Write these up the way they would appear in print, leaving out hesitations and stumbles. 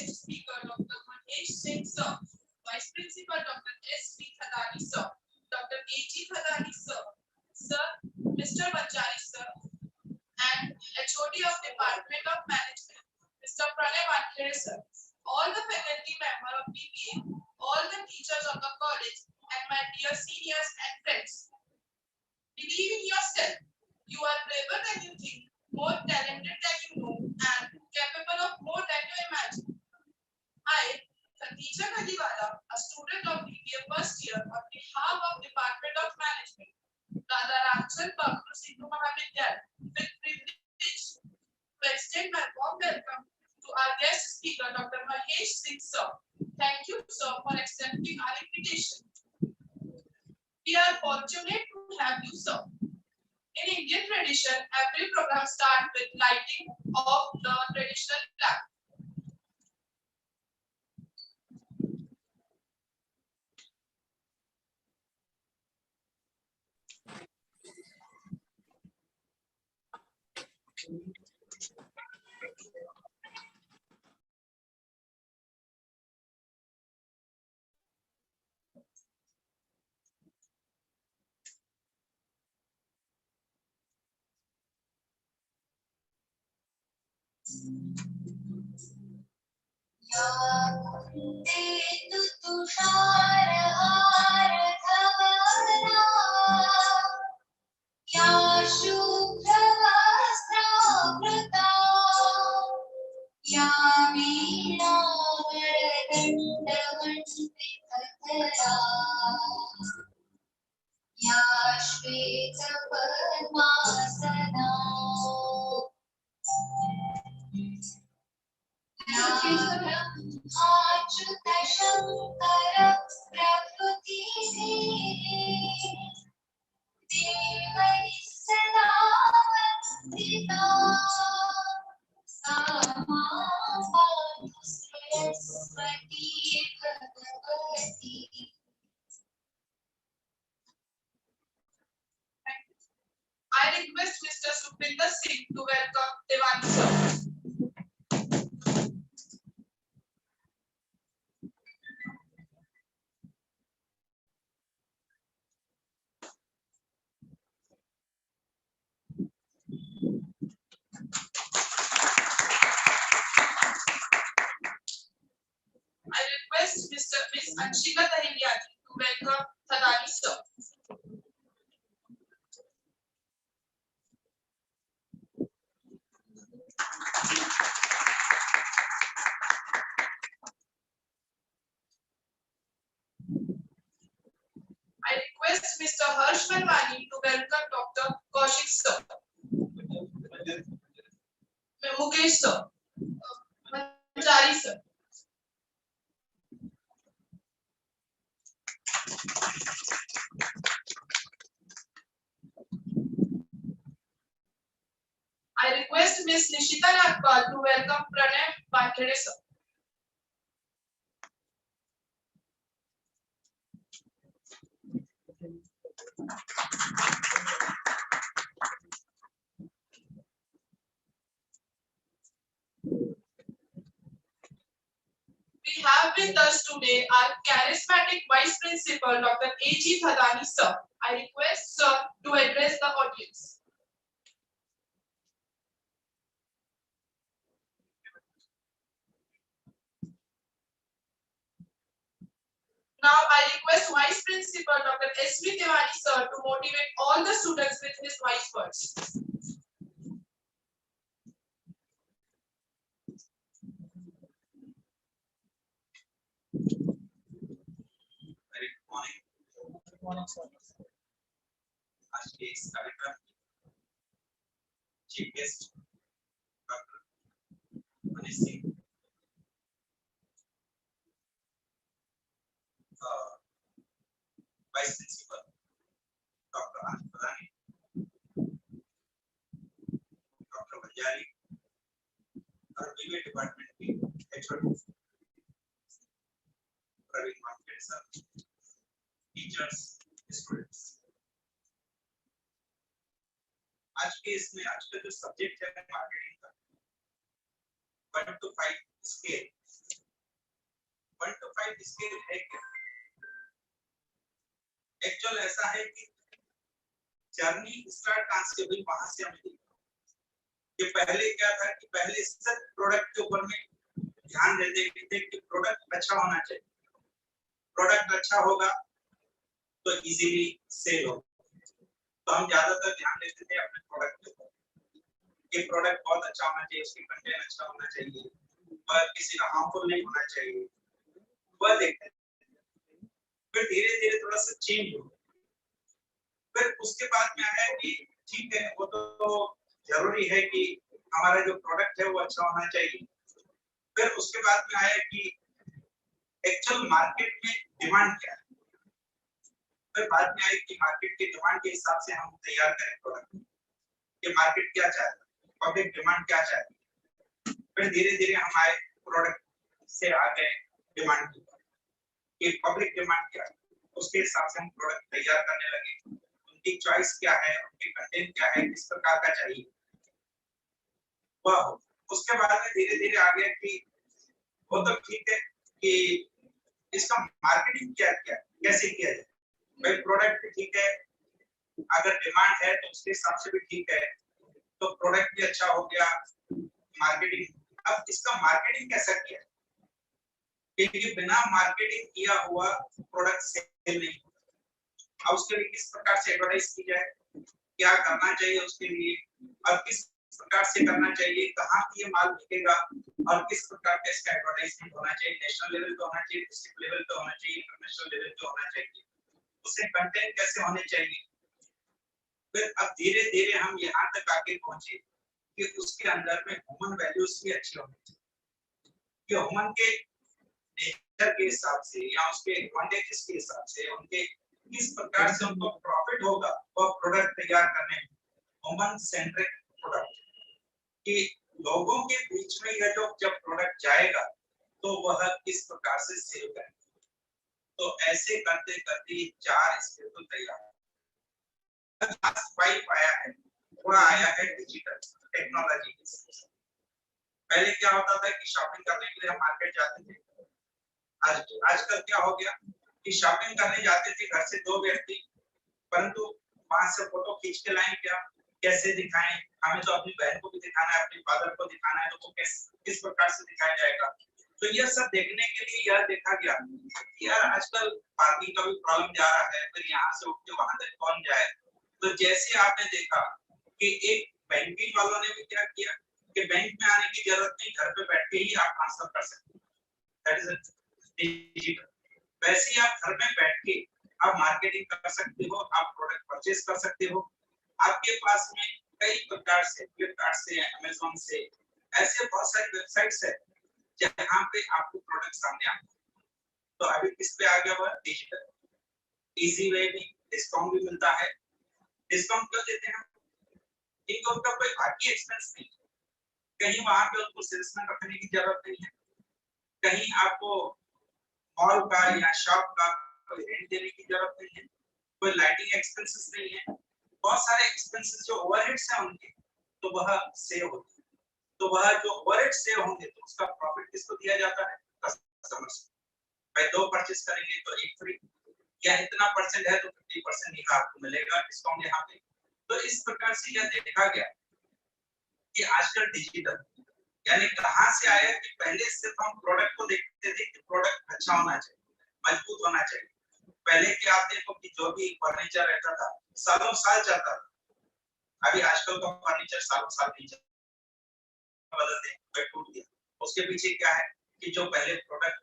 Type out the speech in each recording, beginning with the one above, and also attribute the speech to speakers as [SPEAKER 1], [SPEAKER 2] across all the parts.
[SPEAKER 1] guest speaker Dr. Mahesh Singh sir, Vice Principal Dr. S.V. Thadani sir, Dr. A.G. Thadani sir, Mr. Banjari sir, and HOD of Department of Management, Mr. Pranay Wankere sir, all the faculty member of BBA, all the teachers of the college, and my dear seniors and friends. Believe in yourself. You are braver than you think, more talented than you know, and capable of more than you imagine. I, Khadija Khadiwala, a student of BBA first year, on behalf of Department of Management, Dada Ramchand Bablu Sindhu Mahavidyalaya, with privilege to extend my warm welcome to our guest speaker, Dr. Mahesh Singh sir. Thank you, sir, for accepting our invitation. We are fortunate to have you, sir. In Indian tradition, every program starts with lighting of the traditional lamp. I request Mr. Supinder Singh to welcome Devani sir. I request Miss Anshika Tahiliani to welcome Thadani sir. I request Mr. Harsh Malwani to welcome Dr. Kaushik sir. Mukesh sir. Manjari sir. I request Ms. Nishita Nagpal to welcome Pranay Wankere sir. We have with us today our charismatic Vice Principal, Dr. A.G. Thadani sir. I request sir to address the audience. Now I request Vice Principal Dr. S.V. Tiwari sir to motivate all the students with his wise words.
[SPEAKER 2] Very good morning.
[SPEAKER 1] Good morning, sir.
[SPEAKER 2] आज के इस कार्यक्रम chief guest doctor Manish Singh vice principal doctor Anand Pradhani doctor Banjari और BBA department की HOD Praveen Wankhede sir, teachers, students, आज का जो subject है मार्केटिंग का 1 to 5 स्केल क्लासिफाइड स्केल है क्या? एक्चुअल ऐसा है कि जर्नी स्टार्ट कहां से हुई, वहां से हमें देखा कि पहले क्या था कि पहले सब प्रोडक्ट के ऊपर में ध्यान देते थे कि प्रोडक्ट अच्छा होना चाहिए, प्रोडक्ट अच्छा होगा तो इजीली सेल होगा, तो हम ज्यादातर ध्यान देते थे अपने प्रोडक्ट के ऊपर कि प्रोडक्ट बहुत अच्छा होना चाहिए, उसकी कंटेंट अच्छा होना चाहिए, पर किसी का हार्मफुल नहीं होना चाहिए, वह देखते थे। फिर धीरे धीरे थोड़ा सा चेंज हो, फिर उसके बाद में आया कि ठीक है वो तो जरूरी है कि हमारा जो प्रोडक्ट है वो अच्छा होना चाहिए। फिर उसके बाद में आया कि एक्चुअल मार्केट में डिमांड क्या है, फिर बाद में आया कि मार्केट की डिमांड के हिसाब से हम तैयार करें प्रोडक्ट कि मार्केट क्या चाहता है, पब्लिक डिमांड क्या चाहती है। फिर धीरे धीरे हम आए प्रोडक्ट से आ गए डिमांड की, कि पब्लिक डिमांड क्या है, उसके हिसाब से हम प्रोडक्ट तैयार करने लगे, उनकी चॉइस क्या है, उनकी कंटेंट क्या है, किस प्रकार का चाहिए वह। उसके बाद में धीरे धीरे आ गया कि वो तो ठीक है कि इसका मार्केटिंग क्या क्या कैसे किया जाए, भाई प्रोडक्ट भी ठीक है, अगर डिमांड है तो उसके हिसाब से भी ठीक है, तो प्रोडक्ट भी अच्छा हो गया, मार्केटिंग। अब इसका मार्केटिंग कैसा किया, क्योंकि बिना मार्केटिंग किया हुआ प्रोडक्ट सेल नहीं होता। अब उसके लिए किस प्रकार से एडवर्टाइज की जाए, क्या करना चाहिए उसके लिए, और किस प्रकार से करना चाहिए, कहाँ ये माल बिकेगा, और किस प्रकार का इसका एडवर्टाइजमेंट होना चाहिए, नेशनल लेवल पे होना चाहिए, डिस्ट्रिक्ट लेवल पे होना चाहिए, इंटरनेशनल लेवल पे होना चाहिए, उससे कंटेंट कैसे होने चाहिए। फिर अब धीरे धीरे हम यहाँ तक आके पहुंचे कि उसके अंदर में ह्यूमन वैल्यूज भी अच्छी होनी चाहिए, कि ह्यूमन के नेचर के हिसाब से या उसके एडवांटेजेस के हिसाब से उनके किस प्रकार से उनको प्रॉफिट होगा वो प्रोडक्ट तैयार करने में, ह्यूमन सेंट्रिक प्रोडक्ट, कि लोगों के बीच में यह जो जब प्रोडक्ट जाएगा तो वह किस प्रकार से सेल करेगा। तो ऐसे करते करते 4 स्टेप तो तैयार। फाइव आया है, थोड़ा आया है डिजिटल टेक्नोलॉजी। पहले क्या होता था कि शॉपिंग करने के लिए हम मार्केट जाते थे, आजकल क्या हो गया कि शॉपिंग करने जाते थे घर से 2 व्यक्ति, परंतु वहां से फोटो खींच के लाएं, क्या कैसे दिखाएं, हमें तो अपनी बहन को भी दिखाना है, अपने फादर को दिखाना है, तो किस प्रकार से दिखाया जाएगा। तो यह सब देखने के लिए यह देखा गया कि यार आजकल पार्किंग का भी प्रॉब्लम जा रहा है, फिर यहाँ से उठ के वहां तक कौन जाए। तो जैसे आपने देखा कि एक बैंकिंग वालों ने भी क्या किया कि बैंक में आने की जरूरत नहीं, घर पे बैठ के ही आप ट्रांसफर कर सकते हैं, दैट इज डिजिटल। वैसे ही आप घर में बैठ के आप मार्केटिंग कर सकते हो, आप प्रोडक्ट परचेज कर सकते हो। आपके पास में कई प्रकार से, फ्लिपकार्ट से, अमेज़न से, ऐसे बहुत सारी वेबसाइट्स है जहां पे आपको प्रोडक्ट सामने आता है। तो अभी किस पे आ गया हुआ डिजिटल, इजी वे भी, डिस्काउंट भी मिलता है। डिस्काउंट क्यों देते हैं, क्योंकि उनका कोई बाकी एक्सपेंस नहीं, कहीं वहां पे उनको सेल्समैन रखने की जरूरत नहीं है, कहीं आपको मॉल का या शॉप का कोई रेंट देने की जरूरत नहीं है, कोई लाइटिंग एक्सपेंसेस नहीं है, बहुत सारे एक्सपेंसेस जो ओवरहेड्स हैं उनके, तो वह सेव होते हैं। तो वह जो ओवरहेड सेव होंगे तो उसका प्रॉफिट किसको दिया जाता है, कस्टमर्स को। भाई 2 परचेस करेंगे तो 1 फ्री, या इतना परसेंट है तो 50% ही आपको मिलेगा डिस्काउंट यहाँ पे। तो इस प्रकार से यह देखा गया कि आजकल डिजिटल यानी कहां से आया कि पहले सिर्फ हम प्रोडक्ट को देखते थे कि प्रोडक्ट अच्छा होना चाहिए, मजबूत होना चाहिए। पहले क्या आप देखो कि जो भी फर्नीचर रहता था सालों साल चलता था, अभी आजकल तो फर्नीचर सालों साल नहीं चलता, बदल दे टूट गया। उसके पीछे क्या है कि जो पहले प्रोडक्ट,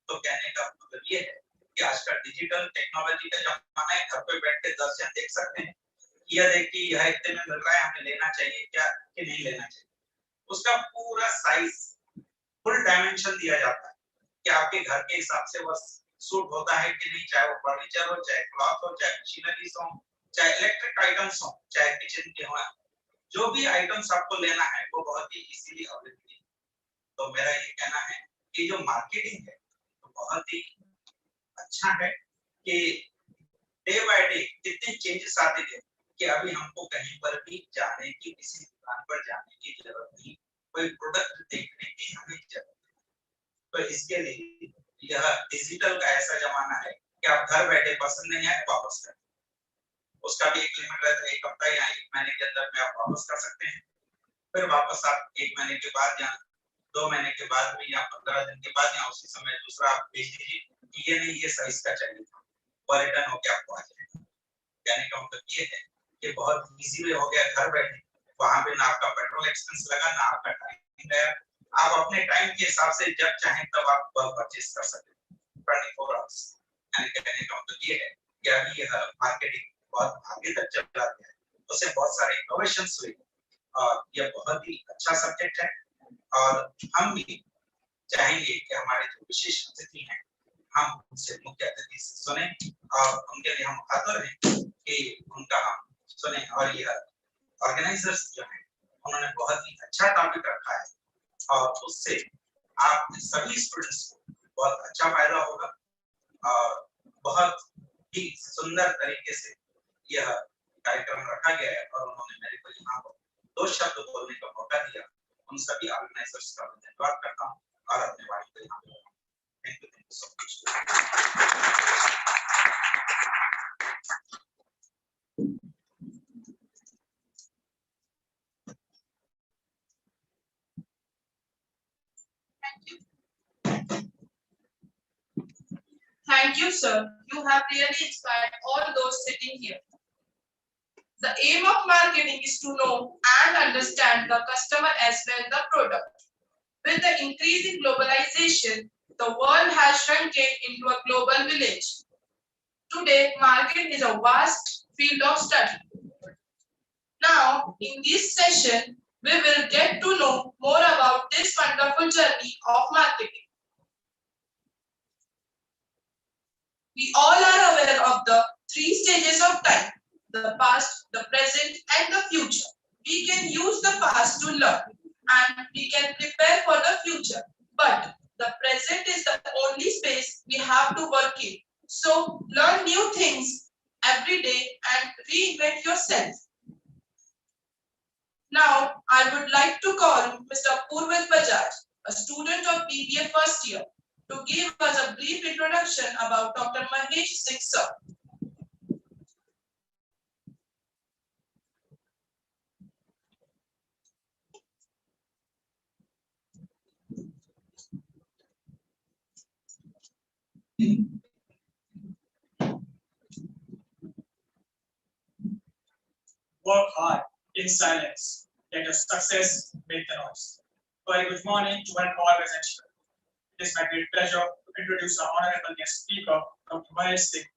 [SPEAKER 2] तो कहने का मतलब ये है कि आजकल डिजिटल टेक्नोलॉजी का जमाना है, घर पे बैठ के 10 जन देख सकते हैं, यह देखिए यह इतने में मिल रहा है, हमें लेना चाहिए क्या कि नहीं लेना चाहिए। उसका पूरा साइज फुल डायमेंशन दिया जाता है कि आपके घर के हिसाब से बस सूट होता है कि नहीं, चाहे वो फर्नीचर हो, चाहे क्लॉथ हो, चाहे मशीनरीज हो, चाहे इलेक्ट्रिक आइटम्स हो, चाहे किचन के हो, जो भी आइटम्स आपको लेना है वो बहुत ही इजीली अवेलेबल है। तो मेरा ये कहना है कि जो मार्केटिंग है तो बहुत ही अच्छा है कि डे बाय डे कितने चेंजेस आते गए कि अभी हमको कहीं पर भी जाने की, किसी दुकान पर जाने की जरूरत नहीं, कोई प्रोडक्ट देखने की हमें जरूरत है। तो इसके लिए यह डिजिटल का ऐसा जमाना है कि आप घर बैठे पसंद नहीं आए वापस कर, उसका भी एक लिमिट रहता है, 1 हफ्ता या 1 महीने के अंदर में आप वापस कर सकते हैं। फिर वापस आप 1 महीने के बाद या 2 महीने के बाद भी या 15 दिन के बाद या उसी समय दूसरा आप भेज दीजिए कि ये नहीं, ये साइज का चाहिए था, वो रिटर्न होके आपको आ जाएगा। यानी कि मतलब ये है कि बहुत इजी वे हो गया, घर बैठे वहां पे ना आपका पेट्रोल एक्सपेंस लगा, ना आपका टाइम गया, आप अपने टाइम के हिसाब से जब चाहें तब आप परचेज कर सकते हैं 24 आवर्स। यानी कहने का मतलब ये है कि अभी यह मार्केटिंग बहुत आगे तक चला गया है, उससे बहुत सारे इनोवेशंस हुए और यह बहुत ही अच्छा सब्जेक्ट है। और हम भी चाहेंगे कि हमारे जो विशेष अतिथि हैं हम उनसे मुख्य अतिथि से सुने और उनके लिए हम आतुर हैं कि उनका हम सुने। और यह ऑर्गेनाइजर्स जो हैं उन्होंने बहुत ही अच्छा टॉपिक रखा है और उससे आप सभी स्टूडेंट्स को बहुत अच्छा फायदा होगा और बहुत ही सुंदर तरीके से यह कार्यक्रम रखा गया है। और उन्होंने मेरे को यहाँ पर 2 शब्द बोलने का मौका दिया, उन सभी ऑर्गेनाइजर्स का मैं धन्यवाद करता हूँ और अपने वाणी को यहाँ पे thank you so much.
[SPEAKER 1] Thank you, sir. You have really inspired all those sitting here. The aim of marketing is to know and understand the customer as well as the product. With the increasing globalization, the world has shrunk it into a global village. Today, marketing is a vast field of study. Now, in this session, we will get to know more about this wonderful journey of marketing. We all are aware of the 3 stages of time: the past, the present, and the future. We can use the past to learn and we can prepare for the future. But the present is the only space we have to work in. So learn new things every day and reinvent yourself. Now, I would like to call Mr. Purvit Bajaj, a student of BBA first year, to give us a brief introduction about Dr. Mahesh Singh sir.
[SPEAKER 3] Work hard in silence. Let your success make the noise. Very good morning to one and all present here. It is my great pleasure to introduce our honorable guest speaker, Dr. Mahesh Singh,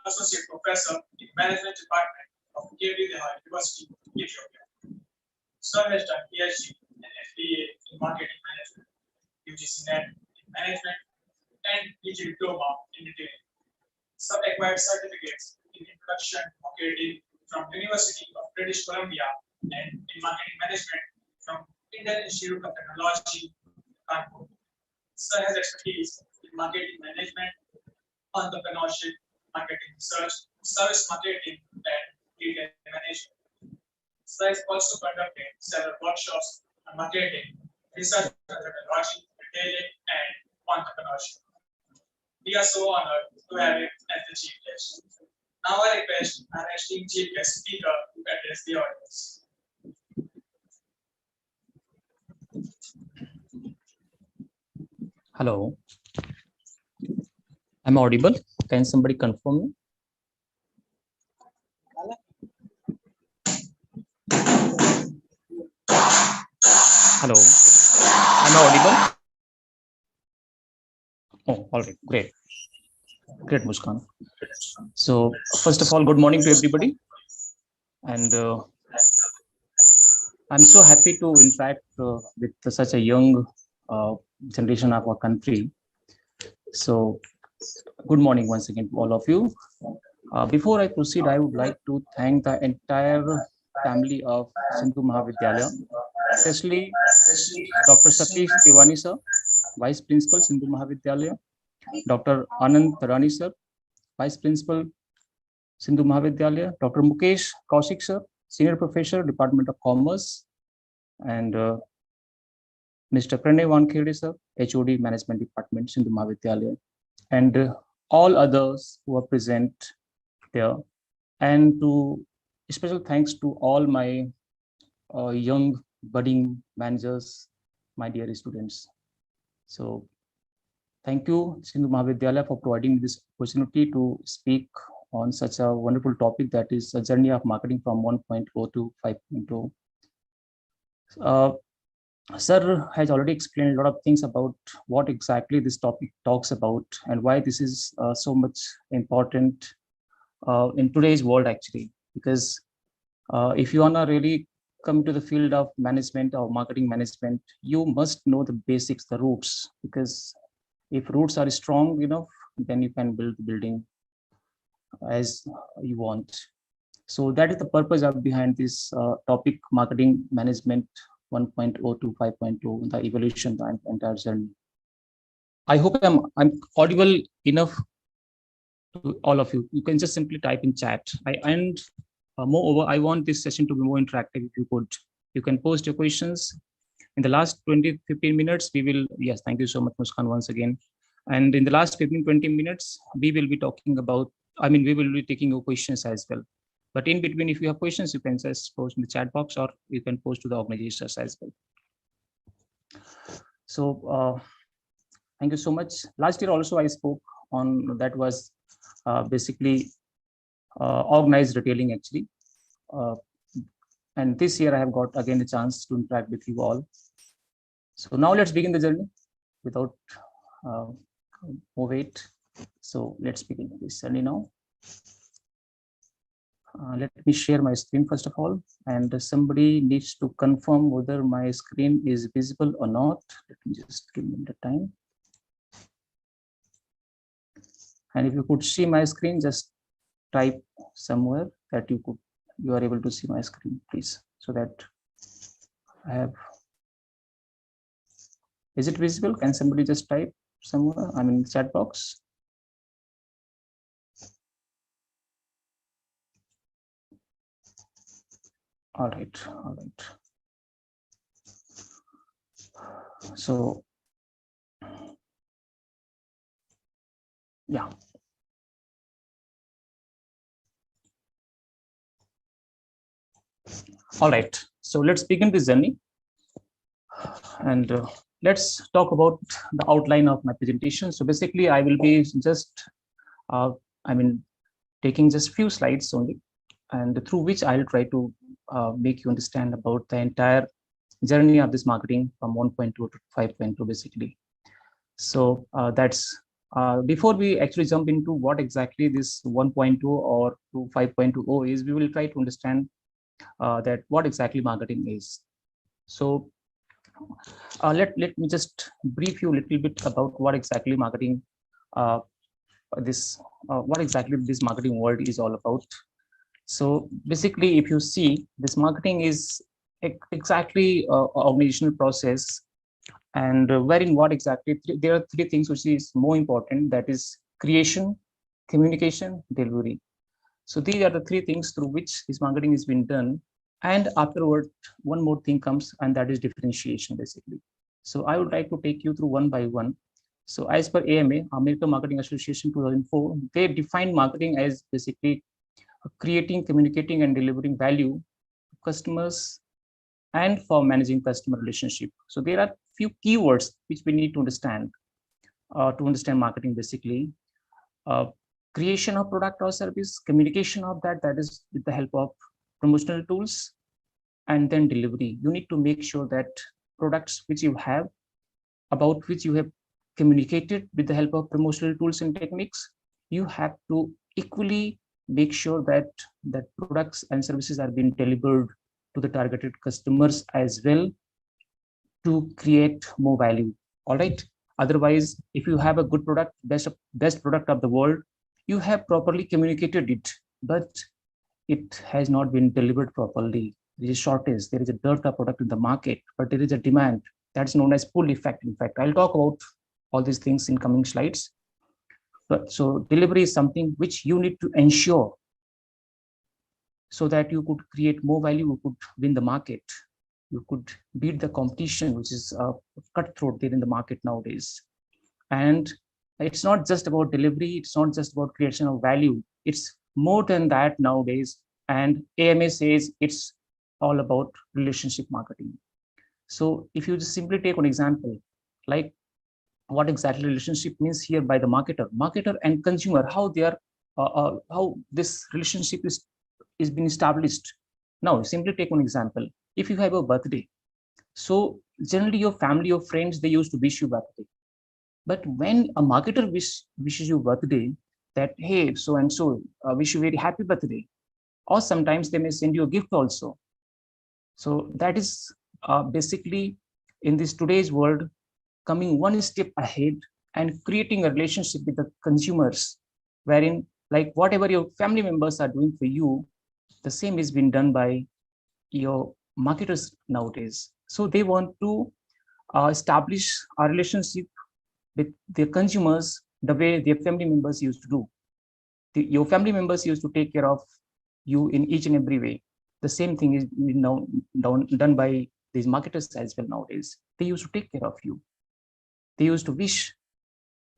[SPEAKER 3] Associate Professor in Management Department of KB Dehar University, Ethiopia. Sir has done PhD and FBA in Marketing Management, UGC NET in Management, and PG Diploma in Retailing. Sir acquired certificates in Introduction to Marketing from University of British Columbia and in Marketing Management from Indian Institute of Technology, Kanpur. Sir has expertise in marketing management, entrepreneurship, marketing research, service marketing, and retail management. Sir has also conducted several workshops on marketing, research methodology, retailing, and entrepreneurship. We are so honored to have him as the chief guest. Now I request our esteemed chief guest speaker to address the audience.
[SPEAKER 4] Hello. I'm audible. Can somebody confirm me? Hello. Am I audible? Oh, all right. Great. Great, Muskan. So, first of all, good morning to everybody. And I'm so happy to interact with such a young generation of our country. So, good morning once again to all of you. Before I proceed, I would like to thank the entire family of Sindhu Mahavidyalaya, especially Dr. Satish Tiwani sir, Vice Principal, Sindhu Mahavidyalaya, Dr. Anand Tarani sir, Vice Principal, Sindhu Mahavidyalaya, Dr. Mukesh Kaushik sir, Senior Professor, Department of Commerce, and Mr. Pranay Wankhede, sir, HOD Management Department, Sindhu Mahavidyalaya, and all others who are present there. And to special thanks to all my young budding managers, my dear students. So thank you, Sindhu Mahavidyalaya, for providing me this opportunity to speak on such a wonderful topic, that is a journey of marketing from 1.0 to 5.0. Sir has already explained a lot of things about what exactly this topic talks about and why this is so much important in today's world, actually, because if you want to really come to the field of management or marketing management, you must know the basics, the roots, because if roots are strong enough, then you can build the building as you want. So that is the purpose of behind this topic, marketing management 1.0 to 5.0, the evolution, the entire journey. I hope I'm audible enough to all of you. You can just simply type in chat. Moreover, I want this session to be more interactive. If you can post your questions. In the last 20-15 minutes, we will, yes, thank you so much, Muskan, once again. And in the last 15-20 minutes, we will be talking about, we will be taking your questions as well. But in between, if you have questions, you can just post in the chat box, or you can post to the organizers as well. So thank you so much. Last year also I spoke on, that was basically organized retailing, actually. And this year I have got again a chance to interact with you all. So now let's begin the journey without more wait. So let's begin this journey now. Let me share my screen first of all, and somebody needs to confirm whether my screen is visible or not. Let me just give me the time. And if you could see my screen, just type somewhere that you are able to see my screen, please, so that I have. Is it visible? Can somebody just type somewhere? Chat box. All right. So, yeah. All right. So let's begin this journey, and let's talk about the outline of my presentation. So basically, I will be just, taking just few slides only, and through which I'll try to make you understand about the entire journey of this marketing from 1.2 to 5.2, basically. So that's before we actually jump into what exactly this 1.2 or to 5.2 is, we will try to understand that what exactly marketing is. So let me just brief you a little bit about what exactly marketing what exactly this marketing world is all about. So basically, if you see, this marketing is exactly organizational process, and wherein what exactly there are three things which is more important, that is creation, communication, delivery. So these are the three things through which this marketing is being done. And afterward, one more thing comes, and that is differentiation, basically. So I would like to take you through one by one. So as per AMA, American Marketing Association 2004, they defined marketing as basically creating, communicating, and delivering value to customers and for managing customer relationship. So there are few keywords which we need to understand marketing, basically. Creation of product or service, communication of that is with the help of promotional tools, and then delivery. You need to make sure that products which you have, about which you have communicated with the help of promotional tools and techniques, you have to equally make sure that products and services are being delivered to the targeted customers as well, to create more value. All right. Otherwise, if you have a good product, best product of the world, you have properly communicated it, but it has not been delivered properly. There is a shortage, there is a dearth of product in the market, but there is a demand. That's known as pull effect. In fact, I'll talk about all these things in coming slides. So delivery is something which you need to ensure, so that you could create more value, you could win the market. you could beat the competition, which is cutthroat there in the market nowadays. And it's not just about delivery, it's not just about creation of value, it's more than that nowadays. And AMA says it's all about relationship marketing. So if you just simply take an example, like what exactly relationship means here by the marketer and consumer, how they are, how this relationship is being established. Now, simply take one example. If you have a birthday, so generally your family or friends, they used to wish you birthday. But when a marketer wishes you birthday, that hey, so and so, wish you very happy birthday, or sometimes they may send you a gift also. So that is basically in this today's world, coming one step ahead and creating a relationship with the consumers, wherein like whatever your family members are doing for you, the same is being done by your marketers nowadays. So they want to establish a relationship with their consumers the way their family members used to do. Your family members used to take care of you in each and every way. The same thing is now done by these marketers as well nowadays. They used to take care of you. They used to wish.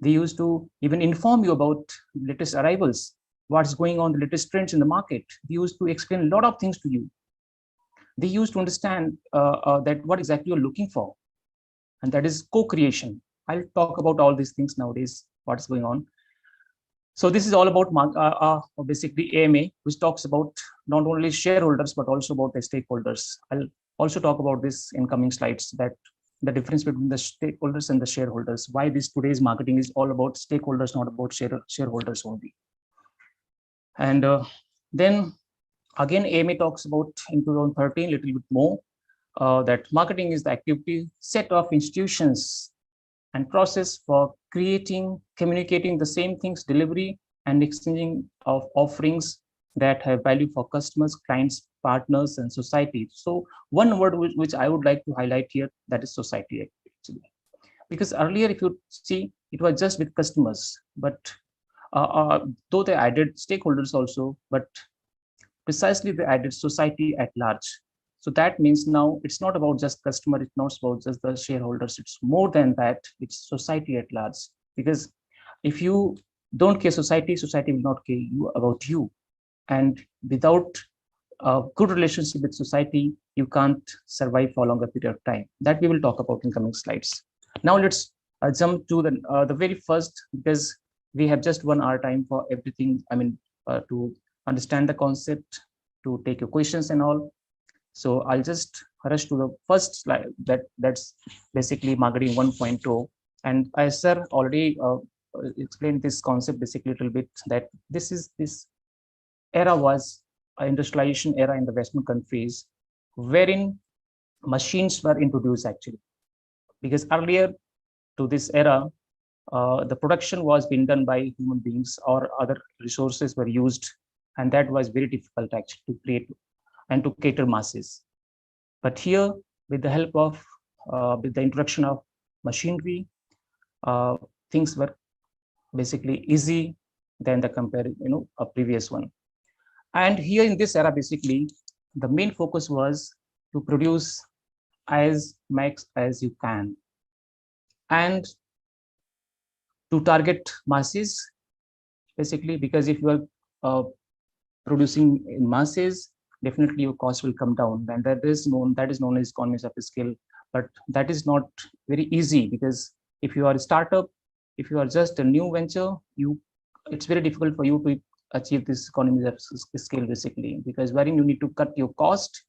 [SPEAKER 4] They used to even inform you about latest arrivals, what's going on, the latest trends in the market. They used to explain a lot of things to you. They used to understand that what exactly you're looking for, and that is co-creation. I'll talk about all these things nowadays, what's going on. So this is all about basically AMA, which talks about not only shareholders, but also about the stakeholders. I'll also talk about this in coming slides, that the difference between the stakeholders and the shareholders, why this today's marketing is all about stakeholders, not about shareholders only. And then again, AMA talks about in 2013 a little bit more, that marketing is the activity set of institutions and process for creating, communicating the same things, delivery and exchanging of offerings that have value for customers, clients, partners, and society. So one word which I would like to highlight here, that is society, actually. Because earlier, if you see, it was just with customers, but though they added stakeholders also, but precisely they added society at large. So that means now it's not about just customer, it's not about just the shareholders, it's more than that, it's society at large. Because if you don't care society, society will not care you about you. And without a good relationship with society, you can't survive for a longer period of time. That we will talk about in coming slides. Now let's jump to the very first, because we have just 1 hour time for everything. I mean, to understand the concept, to take your questions and all. So I'll just rush to the first slide, that's basically marketing 1.0. And as sir already explained this concept basically a little bit, that this era was an industrialization era in the Western countries, wherein machines were introduced actually. Because earlier to this era, the production was being done by human beings or other resources were used, and that was very difficult actually to create and to cater masses. But here, with the help of, with the introduction of machinery, things were basically easy than the a previous one. And here in this era, basically, the main focus was to produce as max as you can, and to target masses, basically, because if you are producing in masses, definitely your cost will come down, and that is known as economies of scale. But that is not very easy, because if you are a startup, if you are just a new venture, it's very difficult for you to achieve this economies of scale, basically, because wherein you need to cut your cost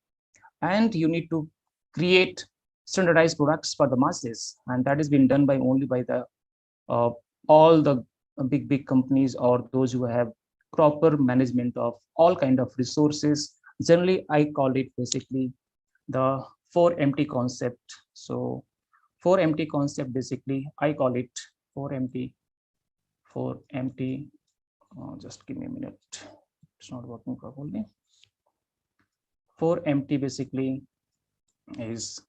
[SPEAKER 4] and you need to create standardized products for the masses, and that is being done by only by the all the big companies, or those who have proper management of all kind of resources. Generally, I call it basically the 4MT concept. So 4MT concept, basically, I call it 4MT. Just give me a minute. It's not working properly. 4MT basically is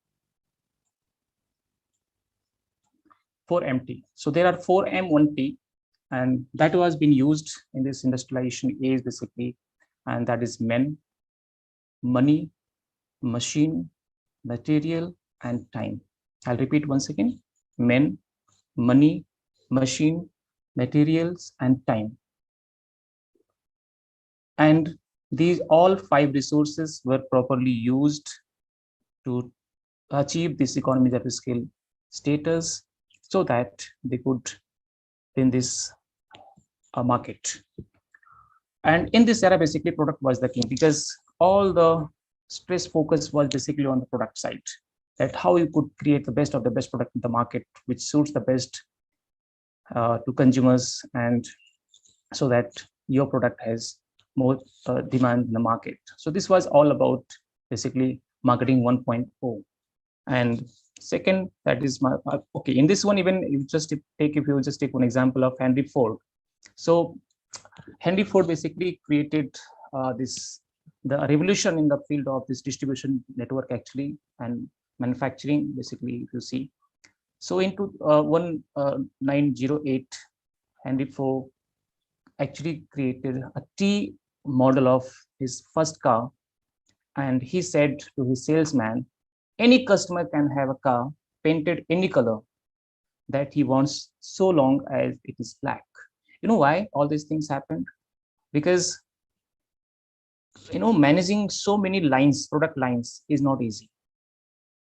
[SPEAKER 4] 4MT. So there are 4M, 1T, and that was being used in this industrialization age, basically, and that is men, money, machine, material, and time. I'll repeat once again: men, money, machine, materials, and time. And these all 5 resources were properly used to achieve this economies of scale status, so that they could in this market. And in this era, basically, product was the king, because all the stress focus was basically on the product side, that how you could create the best of the best product in the market, which suits the best to consumers, and so that your product has more demand in the market. So this was all about basically marketing 1.0. And second, that is my okay. In this one, even if you just take one example of Henry Ford. So Henry Ford basically created the revolution in the field of this distribution network actually, and manufacturing basically, if you see. So into 1908, Henry Ford actually created a T model of his first car, and he said to his salesman, any customer can have a car painted any color that he wants, so long as it is black. You know why all these things happened? Because managing so many lines, product lines, is not easy.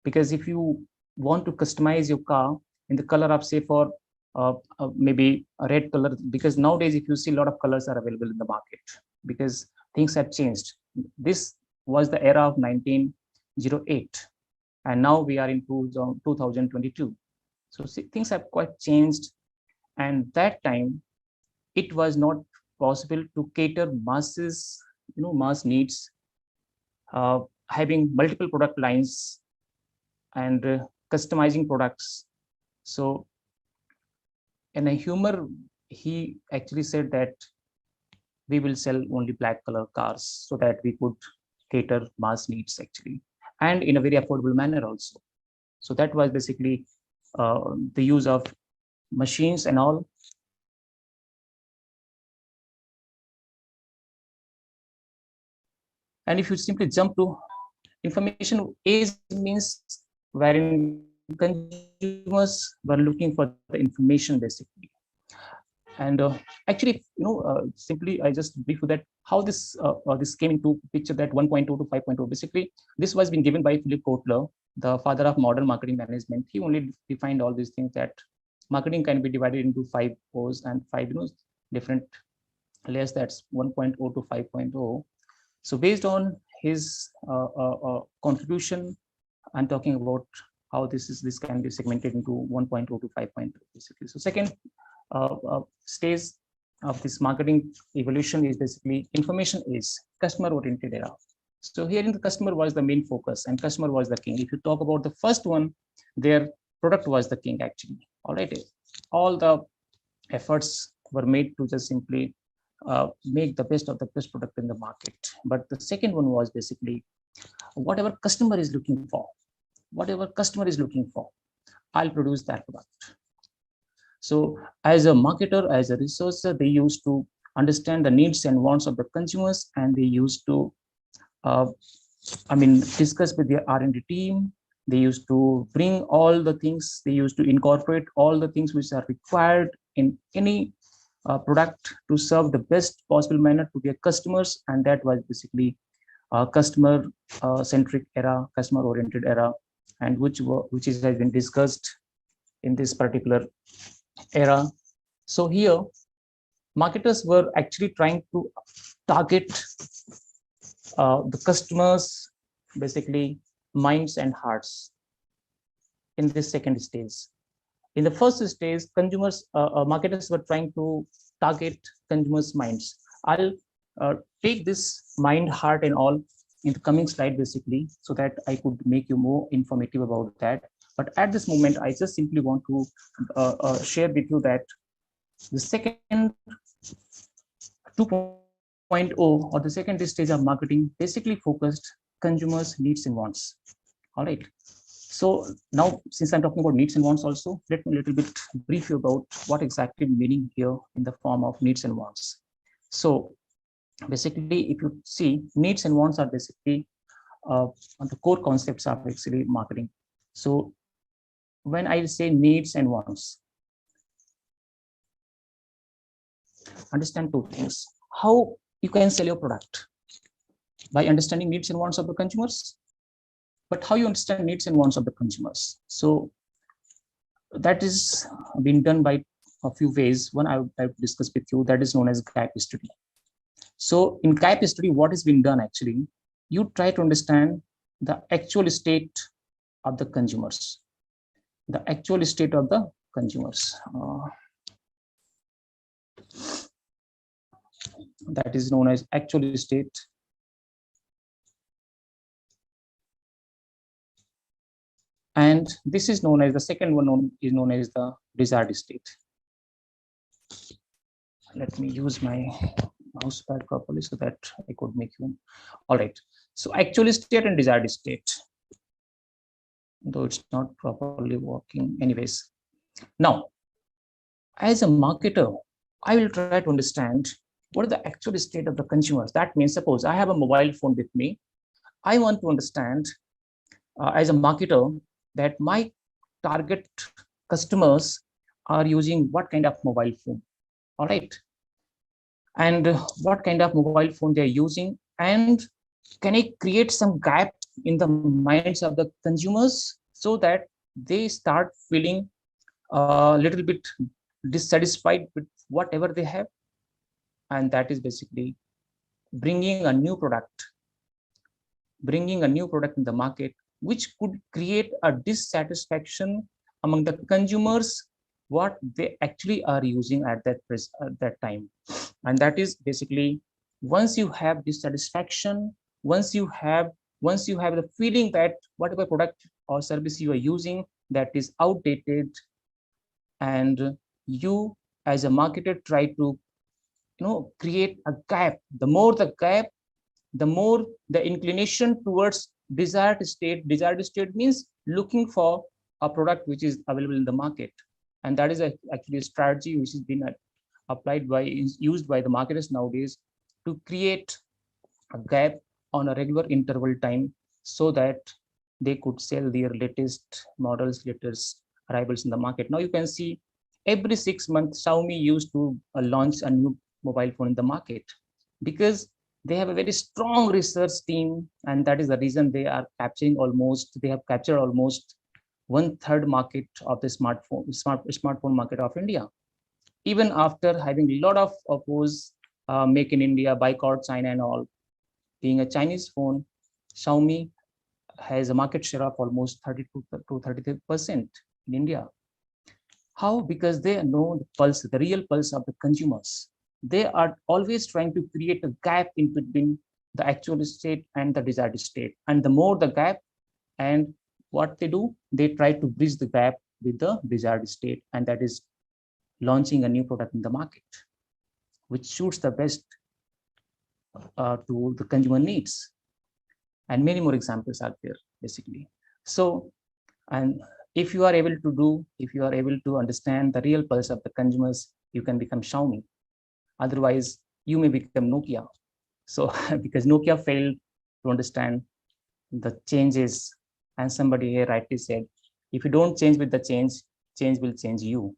[SPEAKER 4] Because if you want to customize your car in the color of, say, for maybe a red color, because nowadays if you see, a lot of colors are available in the market, because things have changed. This was the era of 1908, and now we are in 2022. So see, things have quite changed, and that time it was not possible to cater masses, mass needs, having multiple product lines and customizing products. So in a humor, he actually said that we will sell only black color cars, so that we could cater mass needs actually, and in a very affordable manner also. So that was basically the use of machines and all. And if you simply jump to information age, means wherein consumers were looking for the information basically. And actually, simply I just brief you that how this came into picture, that 1.2 to 5.0. Basically, this was been given by Philip Kotler, the father of modern marketing management. He only defined all these things, that marketing can be divided into 5 O's and 5 different layers. That's 1.0 to 5.0. So based on his contribution, I'm talking about how this can be segmented into 1.0 to 5.0 basically. So second stage of this marketing evolution is basically information is customer-oriented era. So here in the customer was the main focus, and customer was the king. If you talk about the first one, their product was the king actually. All right, all the efforts were made to just simply make the best of the best product in the market. But the second one was basically whatever customer is looking for, I'll produce that product. So as a marketer, as a researcher, they used to understand the needs and wants of the consumers, and they used to discuss with their R&D team. They used to bring all the things, they used to incorporate all the things which are required in any product to serve the best possible manner to their customers. And that was basically customer centric era, customer oriented era, and which has been discussed in this particular era. So here marketers were actually trying to target the customers basically minds and hearts in this second stage. In the first stage, consumers marketers were trying to target consumers minds. I'll take this mind, heart and all in the coming slide basically, so that I could make you more informative about that. But at this moment, I just simply want to share with you that the second 2.0 or the second stage of marketing basically focused consumers' needs and wants. All right. So now, since I'm talking about needs and wants also, let me a little bit brief you about what exactly meaning here in the form of needs and wants. So basically, if you see, needs and wants are basically the core concepts of actually marketing. So when I say needs and wants, understand two things. How you can sell your product by understanding needs and wants of the consumers, but how you understand needs and wants of the consumers. So that is being done by a few ways. One I would like to discuss with you, that is known as gap study. So in gap study, what has been done actually, you try to understand the actual state of the consumers, the actual state of the consumers. That is known as actual state. And this is known as the second one is known as the desired state. Let me use my mouse pad properly so that I could make you. All right. So actual state and desired state, though it's not properly working anyways. Now, as a marketer, I will try to understand what is the actual state of the consumers. That means, suppose I have a mobile phone with me. I want to understand as a marketer that my target customers are using what kind of mobile phone. All right. And what kind of mobile phone they're using, and can I create some gap in the minds of the consumers so that they start feeling a little bit dissatisfied with whatever they have. And that is basically bringing a new product in the market, which could create a dissatisfaction among the consumers what they actually are using at that time. And that is basically, once you have dissatisfaction, once you have the feeling that whatever product or service you are using that is outdated, and you as a marketer try to create a gap. The more the gap, the more the inclination towards desired state. Desired state means looking for a product which is available in the market. And that is actually a strategy which has been used by the marketers nowadays to create a gap on a regular interval time so that they could sell their latest models, latest arrivals in the market. Now you can see every 6 months Xiaomi used to launch a new mobile phone in the market, because they have a very strong research team, and that is the reason they have captured almost 1/3 market of the smartphone market of India. Even after having a lot of oppose, make in India, boycott China and all, being a Chinese phone, Xiaomi has a market share of almost 32 to 33% in India. How? Because they know the pulse, the real pulse of the consumers. They are always trying to create a gap in between the actual state and the desired state. And the more the gap, and what they do, they try to bridge the gap with the desired state, and that is launching a new product in the market, which suits the best to the consumer needs. And many more examples are there, basically. So, and if you are able to understand the real pulse of the consumers, you can become Xiaomi. Otherwise, you may become Nokia. So, because Nokia failed to understand the changes, and somebody here rightly said, if you don't change with the change will change you.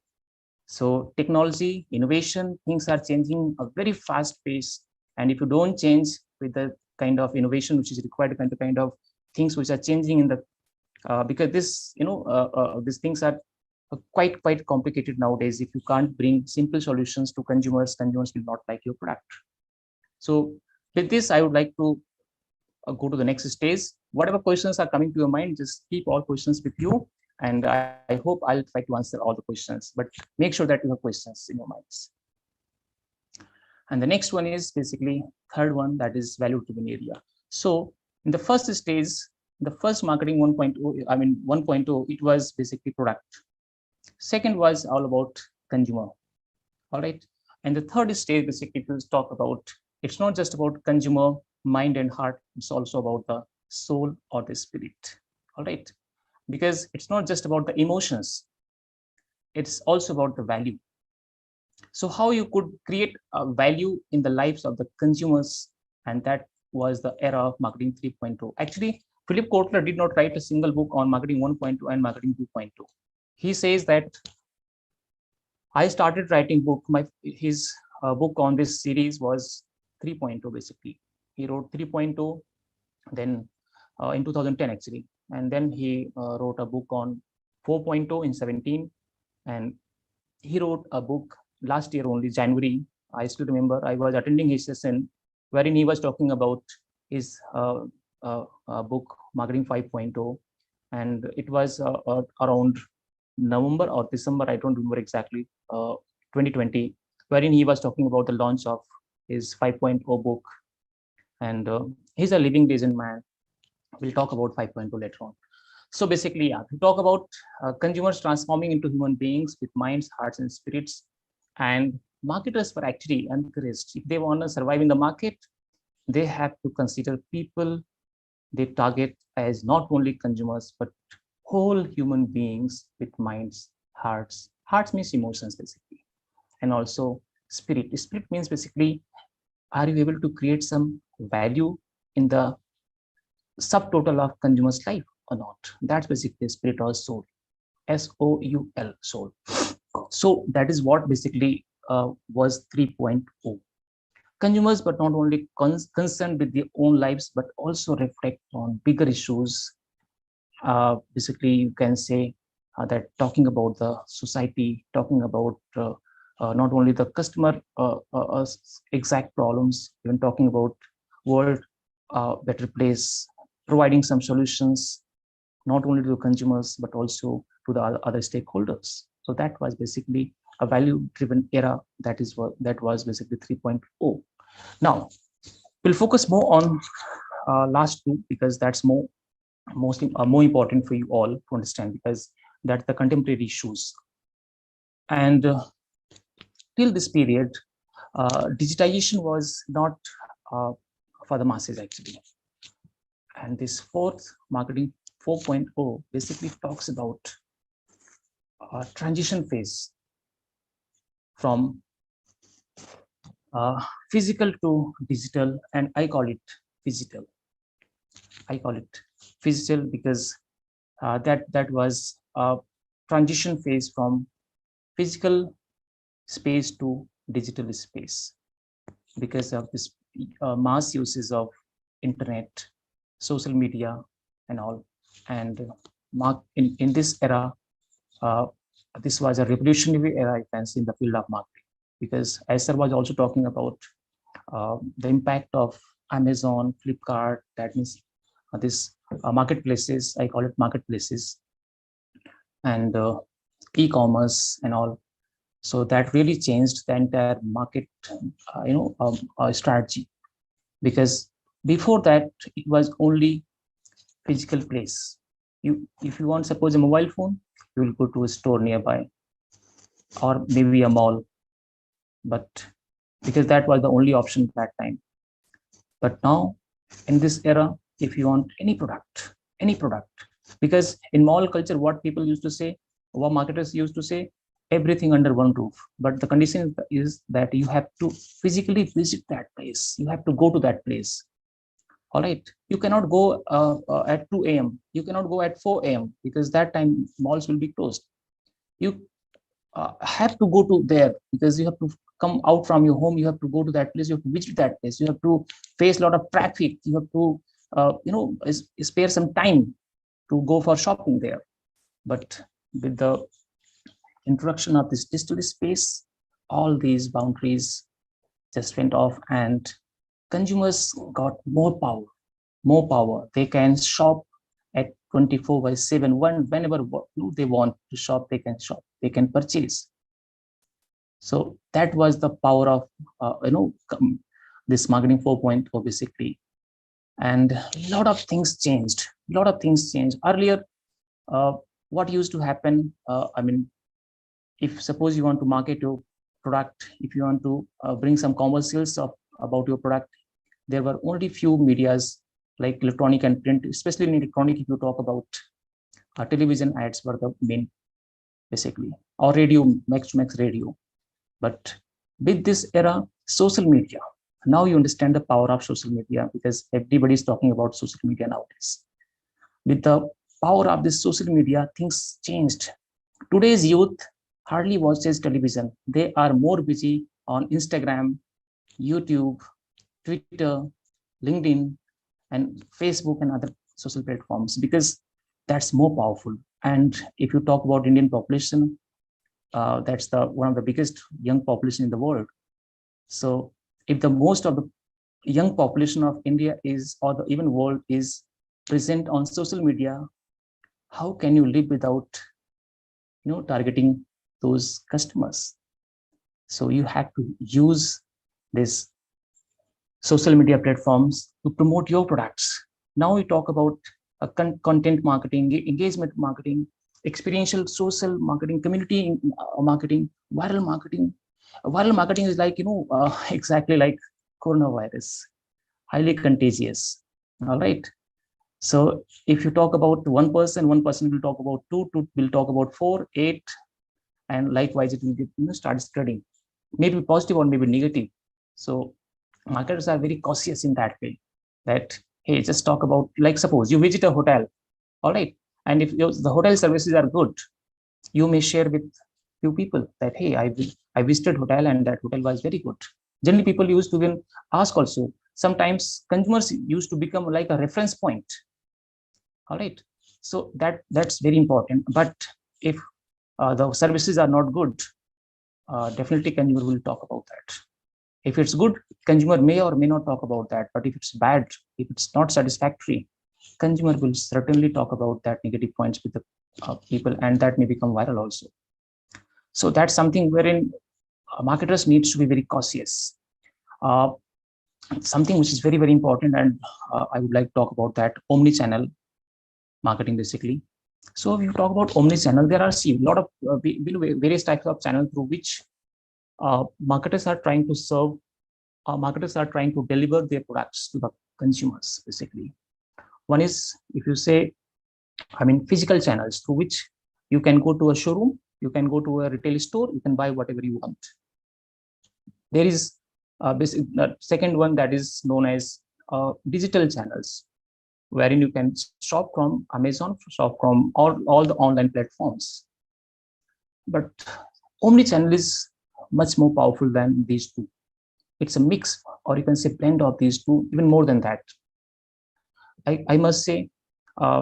[SPEAKER 4] So technology, innovation, things are changing at a very fast pace. And if you don't change with the kind of innovation which is required, the kind of things which are changing in the, because these things are quite complicated nowadays. If you can't bring simple solutions to consumers will not like your product. So with this, I would like to go to the next stage. Whatever questions are coming to your mind, just keep all questions with you. And I hope I'll try to answer all the questions, but make sure that you have questions in your minds. And the next one is basically third one, that is value-driven area. So in the first stage, the first marketing 1.0, it was basically product. Second was all about consumer. All right. And the third stage basically will talk about, it's not just about consumer mind and heart, it's also about the soul or the spirit. All right. Because it's not just about the emotions, it's also about the value. So how you could create a value in the lives of the consumers, and that was the era of marketing 3.0. Actually, Philip Kotler did not write a single book on marketing 1.2 and marketing 2.2. He says that I started writing book. His book on this series was 3.0 basically. He wrote 3.0, then in 2010 actually, and then he wrote a book on 4.0 in 17, and he wrote a book last year only, January. I still remember I was attending his session wherein he was talking about his book Marketing 5.0, and it was around November or December, I don't remember exactly, 2020, wherein he was talking about the launch of his 5.0 book. And he's a living legend, man. We'll talk about 5.0 later on. So basically, yeah, we talk about consumers transforming into human beings with minds, hearts, and spirits. And marketers were actually encouraged. If they want to survive in the market, they have to consider people they target as not only consumers, but whole human beings with minds, hearts. Hearts means emotions, basically. And also spirit. Spirit means basically, are you able to create some value in the subtotal of consumer's life or not? That's basically spirit or soul. SOUL, soul. So that is what basically was 3.0. Consumers were not only concerned with their own lives, but also reflect on bigger issues. Basically, you can say that talking about the society, talking about not only the customer exact problems, even talking about world better place, providing some solutions, not only to the consumers, but also to the other stakeholders. So that was basically a value-driven era. That was basically 3.0. Now, we'll focus more on last two, because that's more important for you all to understand, because that's the contemporary issues. And till this period, digitization was not for the masses actually. And this fourth, marketing 4.0, basically talks about a transition phase from physical to digital, and I call it physical. I call it physical because that was a transition phase from physical space to digital space, because of this mass uses of internet, social media, and all. And in this era, this was a revolutionary era, I can see, in the field of marketing, because as sir was also talking about the impact of Amazon, Flipkart, that means this marketplaces, I call it marketplaces, and e-commerce and all. So that really changed the entire market, strategy, because before that it was only physical place. If you want, suppose, a mobile phone, you will go to a store nearby, or maybe a mall, but because that was the only option at that time. But now, in this era, if you want any product, because in mall culture, what people used to say, what marketers used to say, everything under one roof. But the condition is that you have to physically visit that place. You have to go to that place. All right. You cannot go at 2 a.m. You cannot go at 4 a.m. because that time malls will be closed. You have to go to there because you have to come out from your home. You have to go to that place. You have to visit that place. You have to face a lot of traffic. You have to, spare some time to go for shopping there. But with the introduction of this digital space, all these boundaries just went off, and consumers got more power. They can shop at 24/7. Whenever they want to shop, they can shop. They can purchase. So that was the power of this marketing 4.0 basically. And a lot of things changed. Earlier, what used to happen? If suppose you want to market your product, if you want to bring some commercials about your product, there were only few medias like electronic and print. Especially in electronic, if you talk about television ads were the main, basically, or radio, max radio. But with this era, social media, Now you understand the power of social media, because everybody is talking about social media nowadays. With the power of this social media, things changed. Today's youth hardly watches television. They are more busy on Instagram, YouTube, Twitter, LinkedIn, and Facebook and other social platforms, because that's more powerful. And if you talk about Indian population, that's the one of the biggest young population in the world. So if the most of the young population of India is, or the even world is present on social media, how can you live without targeting those customers? So you have to use this social media platforms to promote your products. Now we talk about content marketing, engagement marketing, experiential social marketing, community marketing, viral marketing. Viral marketing is like, exactly like coronavirus, highly contagious. All right. So if you talk about one person will talk about two will talk about 4, 8, and likewise it will get, start spreading, maybe positive or maybe negative. So marketers are very cautious in that way, that, hey, just talk about, like, suppose you visit a hotel, all right, and if the hotel services are good, you may share with few people that, hey, I visited hotel and that hotel was very good. Generally, people used to even ask also. Sometimes consumers used to become like a reference point. All right, so that's very important. But if the services are not good, definitely consumer will talk about that. If it's good, consumer may or may not talk about that. But if it's bad, if it's not satisfactory, consumer will certainly talk about that negative points with the people, and that may become viral also. So that's something wherein marketers needs to be very cautious. Something which is very, very important, and I would like to talk about that, omni-channel marketing basically. So if you talk about omni-channel, there are a lot of various types of channels through which marketers are trying to serve, marketers are trying to deliver their products to the consumers basically. One is, if you say, physical channels through which you can go to a showroom, you can go to a retail store, you can buy whatever you want. There is the second one, that is known as digital channels, wherein you can shop from Amazon, shop from all the online platforms. But omni-channel is much more powerful than these two. It's a mix, or you can say blend of these two, even more than that. I must say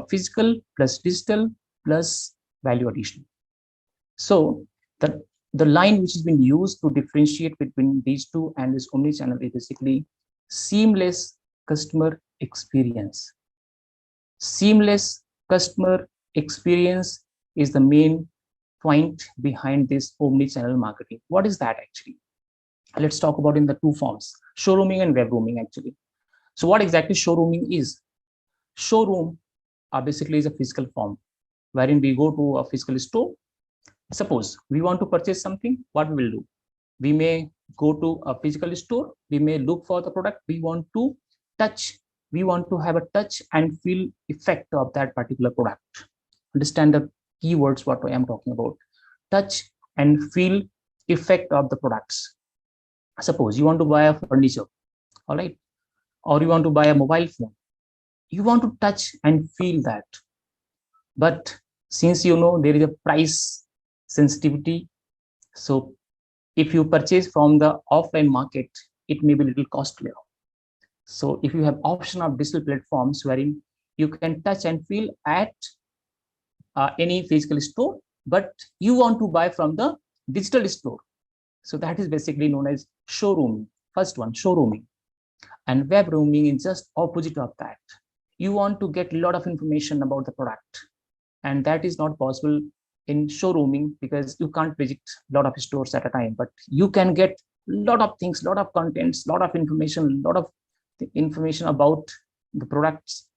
[SPEAKER 4] physical plus digital plus value addition. So the line which has been used to differentiate between these two and this omni-channel is basically seamless customer experience. Seamless customer experience is the main point behind this omni-channel marketing. What is that actually? Let's talk about in the two forms, showrooming and web rooming actually. So what exactly showrooming is? Showroom basically is a physical form wherein we go to a physical store. Suppose we want to purchase something, what we will do? We may go to a physical store, we may look for the product, we want to touch, we want to have a touch and feel effect of that particular product. Understand the keywords what I am talking about. Touch and feel effect of the products. Suppose you want to buy a furniture, all right, or you want to buy a mobile phone. You want to touch and feel that. But since there is a price sensitivity, so if you purchase from the offline market, it may be a little costlier. So if you have option of digital platforms wherein you can touch and feel at any physical store, but you want to buy from the digital store, so that is basically known as showroom. First one, showrooming. And web rooming is just opposite of that. You want to get a lot of information about the product, and that is not possible in showrooming because you can't visit a lot of stores at a time, but you can get a lot of things, lot of contents, lot of information, lot of information about the products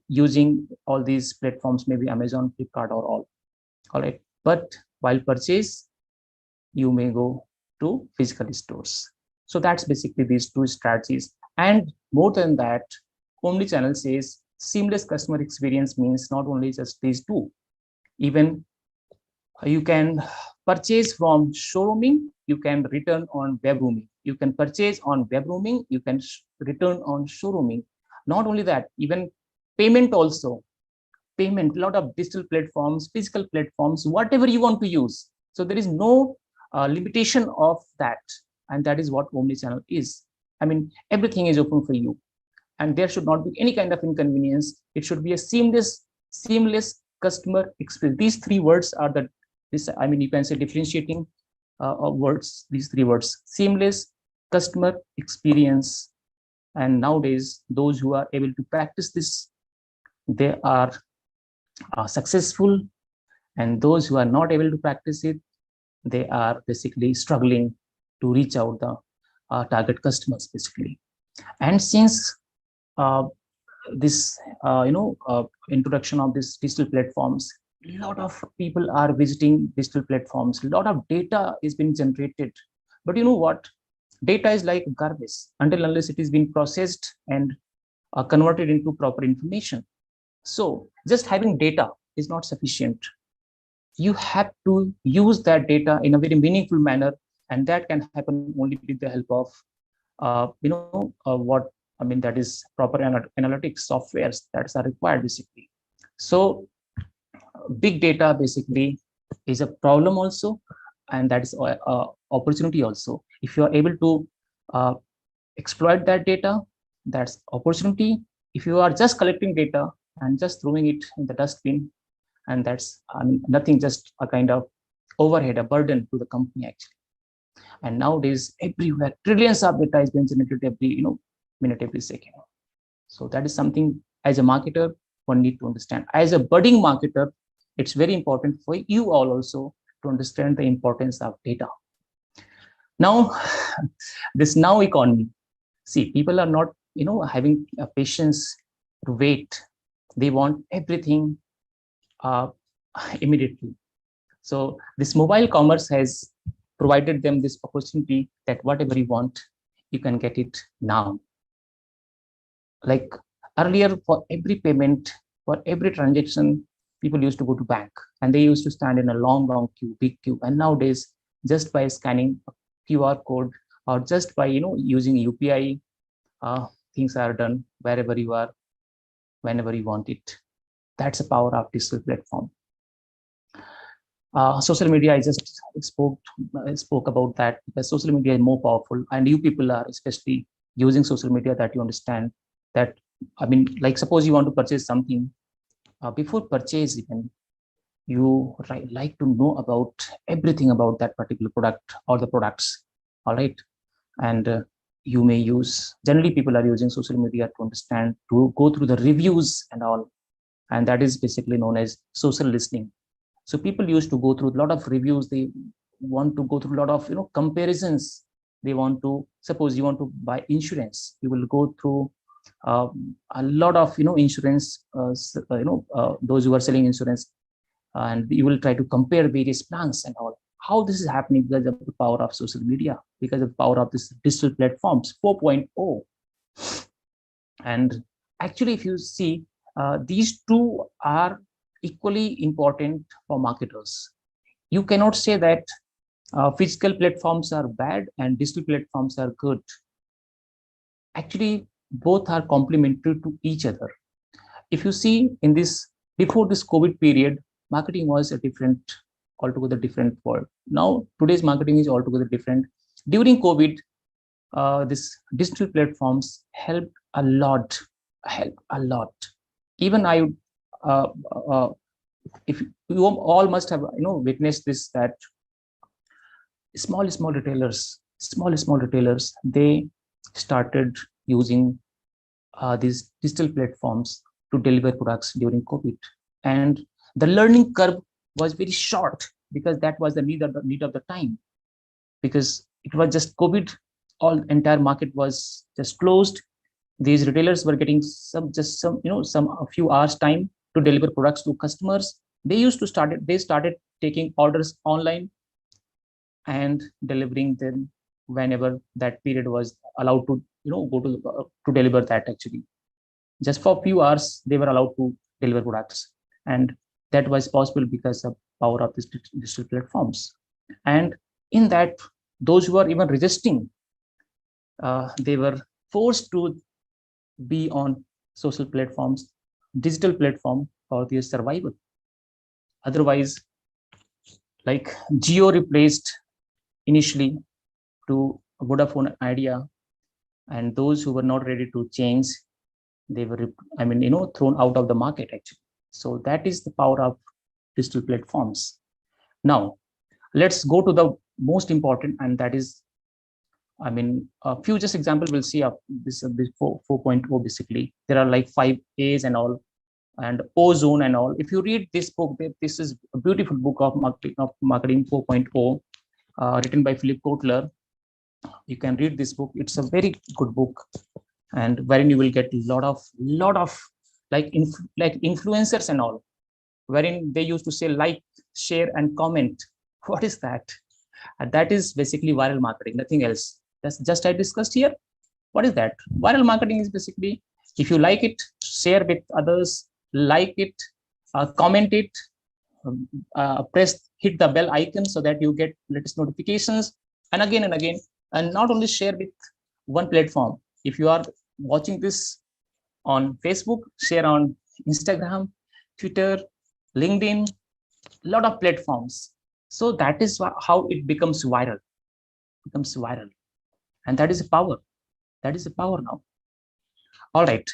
[SPEAKER 4] using all these platforms, maybe Amazon, Flipkart, or all right. But while purchase, you may go to physical stores. So that's basically these two strategies. And more than that, omnichannel says seamless customer experience means not only just these two. Even you can purchase from showrooming, you can return on web rooming. you can purchase on web roaming, you can return on showrooming. Not only that, even payment also. Payment, a lot of digital platforms, physical platforms, whatever you want to use. So there is no limitation of that. And that is what omnichannel is. I mean, everything is open for you. And there should not be any kind of inconvenience. It should be a seamless customer experience. These three words are you can say differentiating words, these three words: seamless customer experience. And nowadays, those who are able to practice this, they are successful. And those who are not able to practice it, they are basically struggling to reach out the target customers, basically. And since this introduction of these digital platforms, a lot of people are visiting digital platforms, a lot of data is being generated. But you know what? Data is like garbage until unless it is being processed and converted into proper information. So just having data is not sufficient. You have to use that data in a very meaningful manner, and that can happen only with the help of that is proper analytics softwares that are required, basically. So big data basically is a problem also, and that is opportunity also. If you are able to exploit that data, that's opportunity. If you are just collecting data and just throwing it in the dustbin, and that's nothing, just a kind of overhead, a burden to the company, actually. And nowadays, everywhere, trillions of data is being generated every minute, every second. So that is something as a marketer one need to understand. As a budding marketer, it's very important for you all also to understand the importance of data. Now, this now economy, see, people are not having a patience to wait. They want everything immediately. So this mobile commerce has provided them this opportunity that whatever you want, you can get it now. Like earlier, for every payment, for every transaction, people used to go to bank and they used to stand in a long queue, big queue. And nowadays, just by scanning a QR code or just by using UPI, things are done wherever you are, whenever you want it. That's the power of digital platform. Social media, I just spoke about that, because social media is more powerful, and you people are especially using social media, that you understand that. Like suppose you want to purchase something, before purchase even, you like to know about everything about that particular product or the products, all right? And you may use, generally people are using social media to understand, to go through the reviews and all, and that is basically known as social listening. So people used to go through a lot of reviews. They want to go through a lot of comparisons. They want to, suppose you want to buy insurance, you will go through a lot of insurance, those who are selling insurance, and you will try to compare various plans and all. How this is happening? Because of the power of social media, because of the power of this digital platforms 4.0. And actually, if you see, these two are equally important for marketers. You cannot say that physical platforms are bad and digital platforms are good. Actually, both are complementary to each other. If you see, in this, before this COVID period, marketing was a altogether different world. Now, today's marketing is altogether different. During COVID, this digital platforms helped a lot. Even I would, if you all must have witnessed this, that small retailers, they started using these digital platforms to deliver products during COVID, and the learning curve was very short, because that was the need of the time, because it was just COVID. All entire market was just closed. These retailers were getting a few hours time to deliver products to customers. They started taking orders online and delivering them whenever that period was allowed to go to deliver that. Actually, just for a few hours they were allowed to deliver products, and that was possible because of power of these digital platforms. And in that, those who are even resisting they were forced to be on social platforms, digital platform for their survival. Otherwise, like Jio replaced initially to Vodafone Idea, and those who were not ready to change, they were, thrown out of the market actually. So that is the power of digital platforms. Now, let's go to the most important, and that is, a few just example we'll see of this 4.0. Basically, there are like 5 A's and all, and ozone and all. If you read this book, this is a beautiful book of marketing 4.0, written by Philip Kotler. You can read this book. It's a very good book, and wherein you will get a lot of like influencers and all, wherein they used to say like, share, and comment. What is that? And that is basically viral marketing, nothing else. That's just I discussed here. What is that? Viral marketing is basically, if you like it, share with others, like it, comment it, hit the bell icon so that you get latest notifications, and again, and not only share with one platform. If you are watching this on Facebook, share on Instagram, Twitter, LinkedIn, a lot of platforms. So that is how it becomes viral. And that is a power. That is a power now. All right.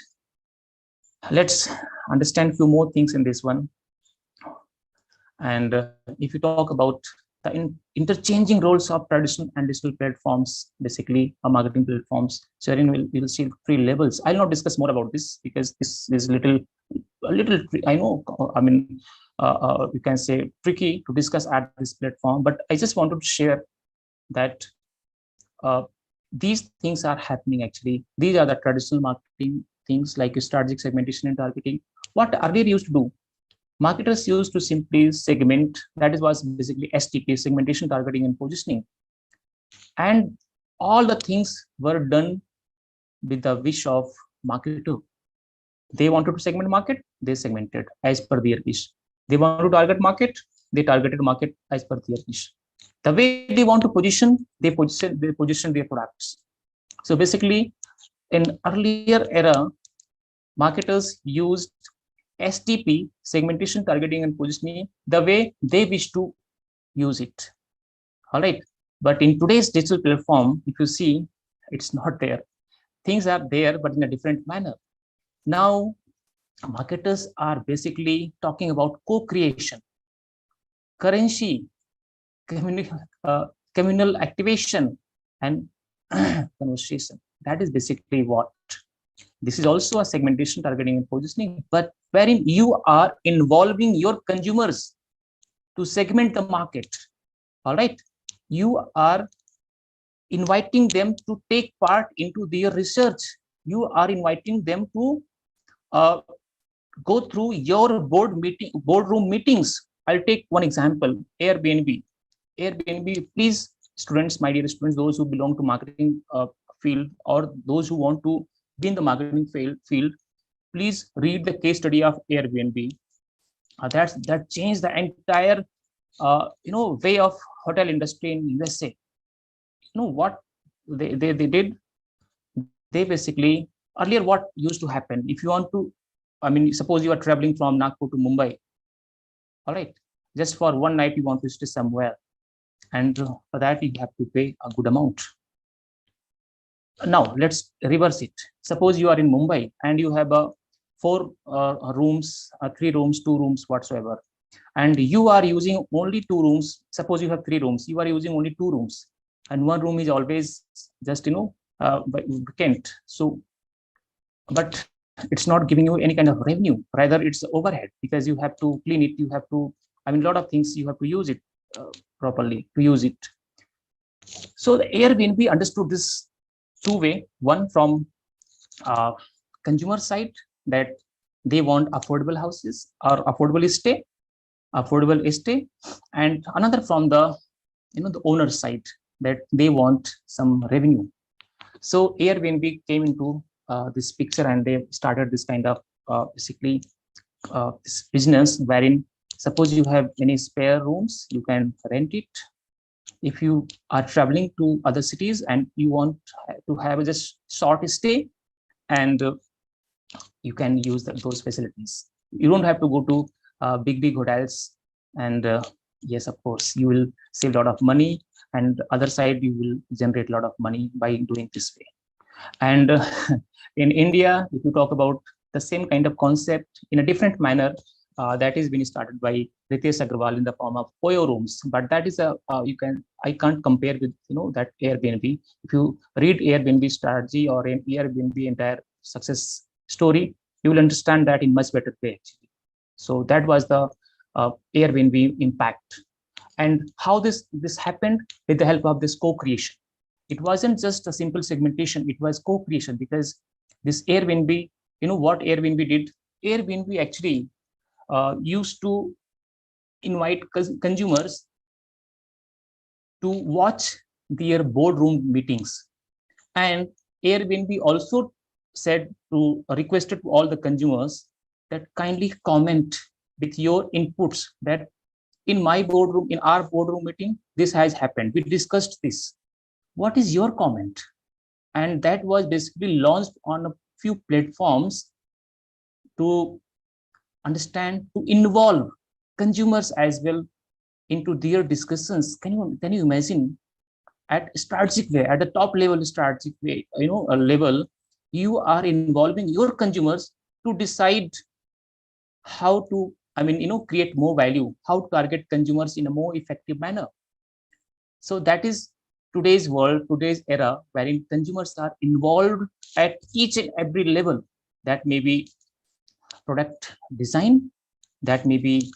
[SPEAKER 4] Let's understand a few more things in this one. And if you talk about the interchanging roles of traditional and digital platforms, basically marketing platforms, so we'll see 3 levels. I'll not discuss more about this because this is a little, I know, you can say tricky to discuss at this platform, but I just wanted to share that these things are happening actually. These are the traditional marketing things like strategic segmentation and targeting. What earlier used to do, marketers used to simply segment, that was basically STP, segmentation, targeting, and positioning. And all the things were done with the wish of marketer. They wanted to segment market, they segmented as per their wish. They want to target market, they targeted market as per their wish. The way they want to position, they position their products. So basically, in earlier era, marketers used STP, segmentation, targeting, and positioning, the way they wish to use it. All right. But in today's digital platform, if you see, it's not there. Things are there, but in a different manner. Now, marketers are basically talking about co-creation, currency, communal activation, and conversation. That is basically what. This is also a segmentation, targeting, and positioning, but wherein you are involving your consumers to segment the market. All right. You are inviting them to take part into their research. You are inviting them to go through your boardroom meetings. I'll take one example, Airbnb. Please, students, my dear students, those who belong to marketing field or those who want to be in the marketing field, please read the case study of Airbnb. That changed the entire way of hotel industry in USA. You know what they did? They basically, earlier what used to happen, if you want to, suppose you are traveling from Nagpur to Mumbai, all right, just for one night you want to stay somewhere, and for that you have to pay a good amount. Now let's reverse it. Suppose you are in Mumbai and you have 4 rooms, 3 rooms, 2 rooms, whatsoever, and you are using only 2 rooms. Suppose you have 3 rooms, you are using only 2 rooms, and 1 room is always just vacant. So, but it's not giving you any kind of revenue, rather it's overhead, because you have to clean it, you have to, a lot of things, you have to use it properly to use it. So the Airbnb understood this 2 way. One, from consumer side, that they want affordable houses or affordable stay, and another from the the owner side, that they want some revenue. So Airbnb came into this picture, and they started this kind of basically this business, wherein suppose you have any spare rooms, you can rent it, if you are traveling to other cities and you want to have a just short stay, and you can use those facilities. You don't have to go to big hotels, and yes, of course, you will save a lot of money, and other side you will generate a lot of money by doing this way. And in India, if you talk about the same kind of concept in a different manner, that is being started by Ritesh Agarwal in the form of Oyo rooms. But that is I can't compare with that Airbnb. If you read Airbnb strategy or an Airbnb entire success story, you will understand that in much better way actually. So that was the Airbnb impact, and how this happened with the help of this co-creation. It wasn't just a simple segmentation, it was co-creation, because this Airbnb, what Airbnb did? Airbnb actually used to invite consumers to watch their boardroom meetings. And Airbnb also requested to all the consumers that kindly comment with your inputs, that in our boardroom meeting, this has happened. We discussed this. What is your comment? And that was basically launched on a few platforms to understand, to involve consumers as well into their discussions. Can you imagine, at strategic way, at the top level strategic way, a level, you are involving your consumers to decide how to, create more value, how to target consumers in a more effective manner. So that is today's world, today's era, wherein consumers are involved at each and every level. That may be product design, that may be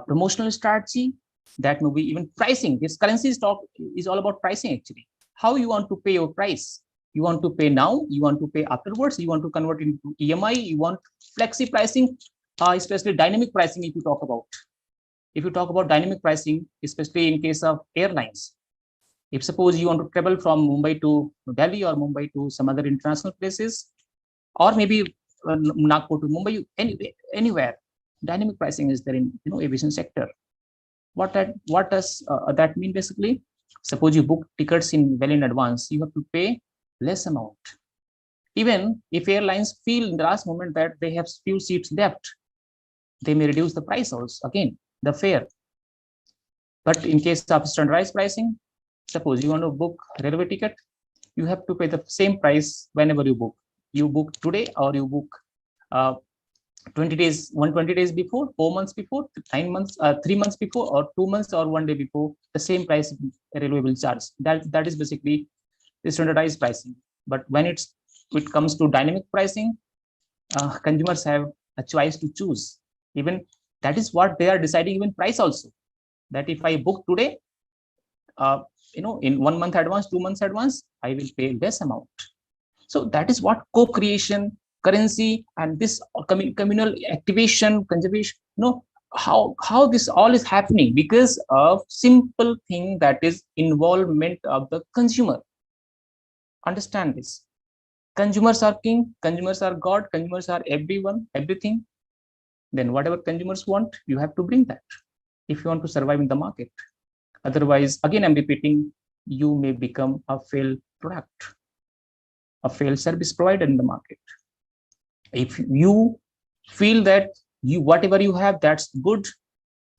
[SPEAKER 4] promotional strategy, that may be even pricing. This currency is all about pricing actually. How you want to pay your price? You want to pay now, you want to pay afterwards, you want to convert into EMI, you want flexi pricing, especially dynamic pricing. If you talk about dynamic pricing, especially in case of airlines, if suppose you want to travel from Mumbai to Delhi or Mumbai to some other international places, or maybe Nagpur to Mumbai, anywhere, dynamic pricing is there in aviation sector. What does that mean basically? Suppose you book tickets well in advance, you have to pay less amount. Even if airlines feel in the last moment that they have few seats left, they may reduce the price also, again, the fare. But in case of standardized pricing, suppose you want to book railway ticket, you have to pay the same price whenever you book. You book today or you book 20 days, 120 days before, 4 months before, 9 months, 3 months before, or 2 months or 1 day before, the same price railway will charge. That is basically the standardized pricing. But when it comes to dynamic pricing, consumers have a choice to choose. Even that is what they are deciding, even price also. That if I book today, in 1 month advance, 2 months advance, I will pay less amount. So that is what co-creation, currency, and this communal activation, conservation, how this all is happening because of simple thing, that is involvement of the consumer. Understand this. Consumers are king, consumers are God, consumers are everyone, everything. Then whatever consumers want, you have to bring that if you want to survive in the market. Otherwise, again, I'm repeating, you may become a failed product, a failed service provider in the market. If you feel that whatever you have, that's good,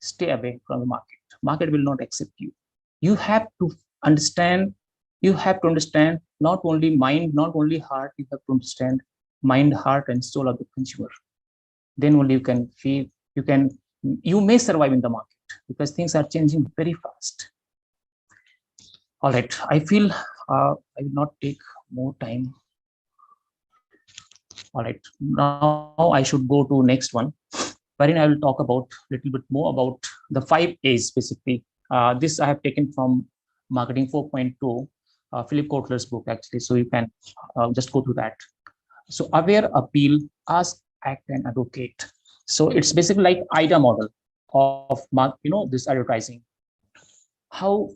[SPEAKER 4] stay away from the market. Market will not accept you. You have to understand not only mind, not only heart, you have to understand mind, heart, and soul of the consumer. Then only you can feel, you may survive in the market, because things are changing very fast. All right, I feel I will not take more time. All right, now I should go to next one, wherein I will talk about a little bit more about the 5 A's basically. This I have taken from Marketing 4.2, Philip Kotler's book actually. So you can just go through that. So aware, appeal, ask, act, and advocate. So it's basically like IDA model of this advertising. How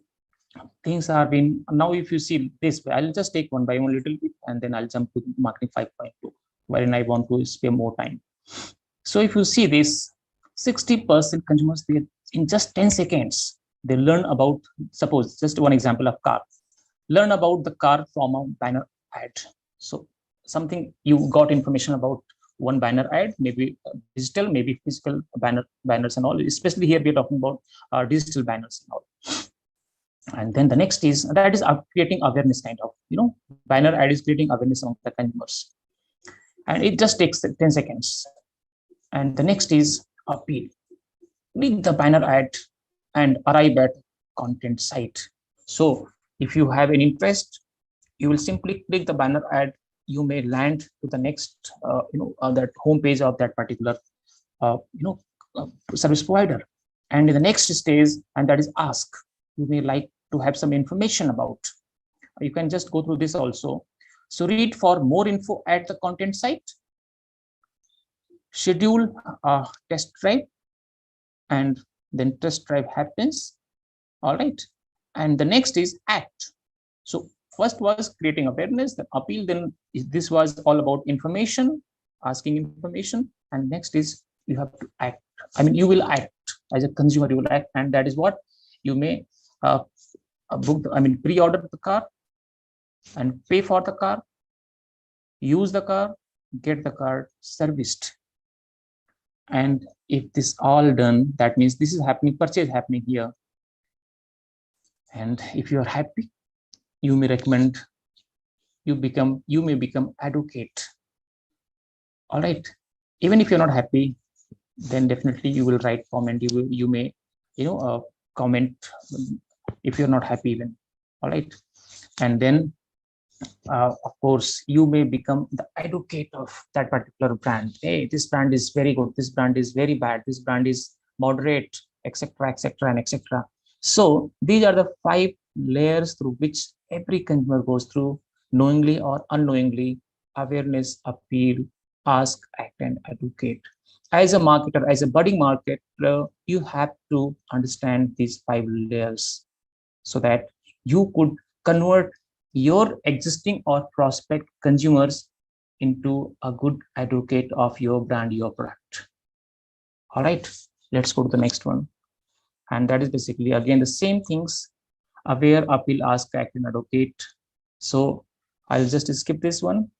[SPEAKER 4] things are being now. If you see this, I'll just take one by one little bit, and then I'll jump to Marketing 5.2, wherein I want to spend more time. So if you see this, 60% consumers, in just 10 seconds, They learn about, suppose just one example of car, learn about the car from a banner ad. So something you got information about one banner ad, maybe digital, maybe physical banners and all. Especially here we are talking about digital banners and all. And then the next is that is creating awareness, kind of, banner ad is creating awareness among the consumers, and it just takes 10 seconds. And the next is appeal. Click the banner ad and arrive at content site. So if you have an interest, you will simply click the banner ad. You may land to the next, that homepage of that particular, service provider. And in the next stage, and that is ask. You may like to have some information about. You can just go through this also. So read for more info at the content site. Schedule a test drive, and then test drive happens. All right. And the next is act. So first was creating awareness, then appeal, then this was all about information, asking information, and next is you have to act. I mean, you will act as a consumer, you will act, and that is what you may book, pre-order the car and pay for the car, use the car, get the car serviced. And if this all done, that means this is happening, purchase happening here. And if you are happy, you may recommend, you may become advocate. All right. Even if you're not happy, then definitely you will write comment. You may comment if you're not happy even. All right. And then of course you may become the advocate of that particular brand. Hey, this brand is very good, this brand is very bad, this brand is moderate, etc., etc., and etc. So these are the 5 layers through which every consumer goes through, knowingly or unknowingly: awareness, appeal, ask, act, and advocate. As a marketer, as a budding marketer, you have to understand these 5 layers so that you could convert your existing or prospect consumers into a good advocate of your brand, your product. All right, let's go to the next one. And that is basically, again, the same things: aware, appeal, ask, act, and advocate. So I'll just skip this one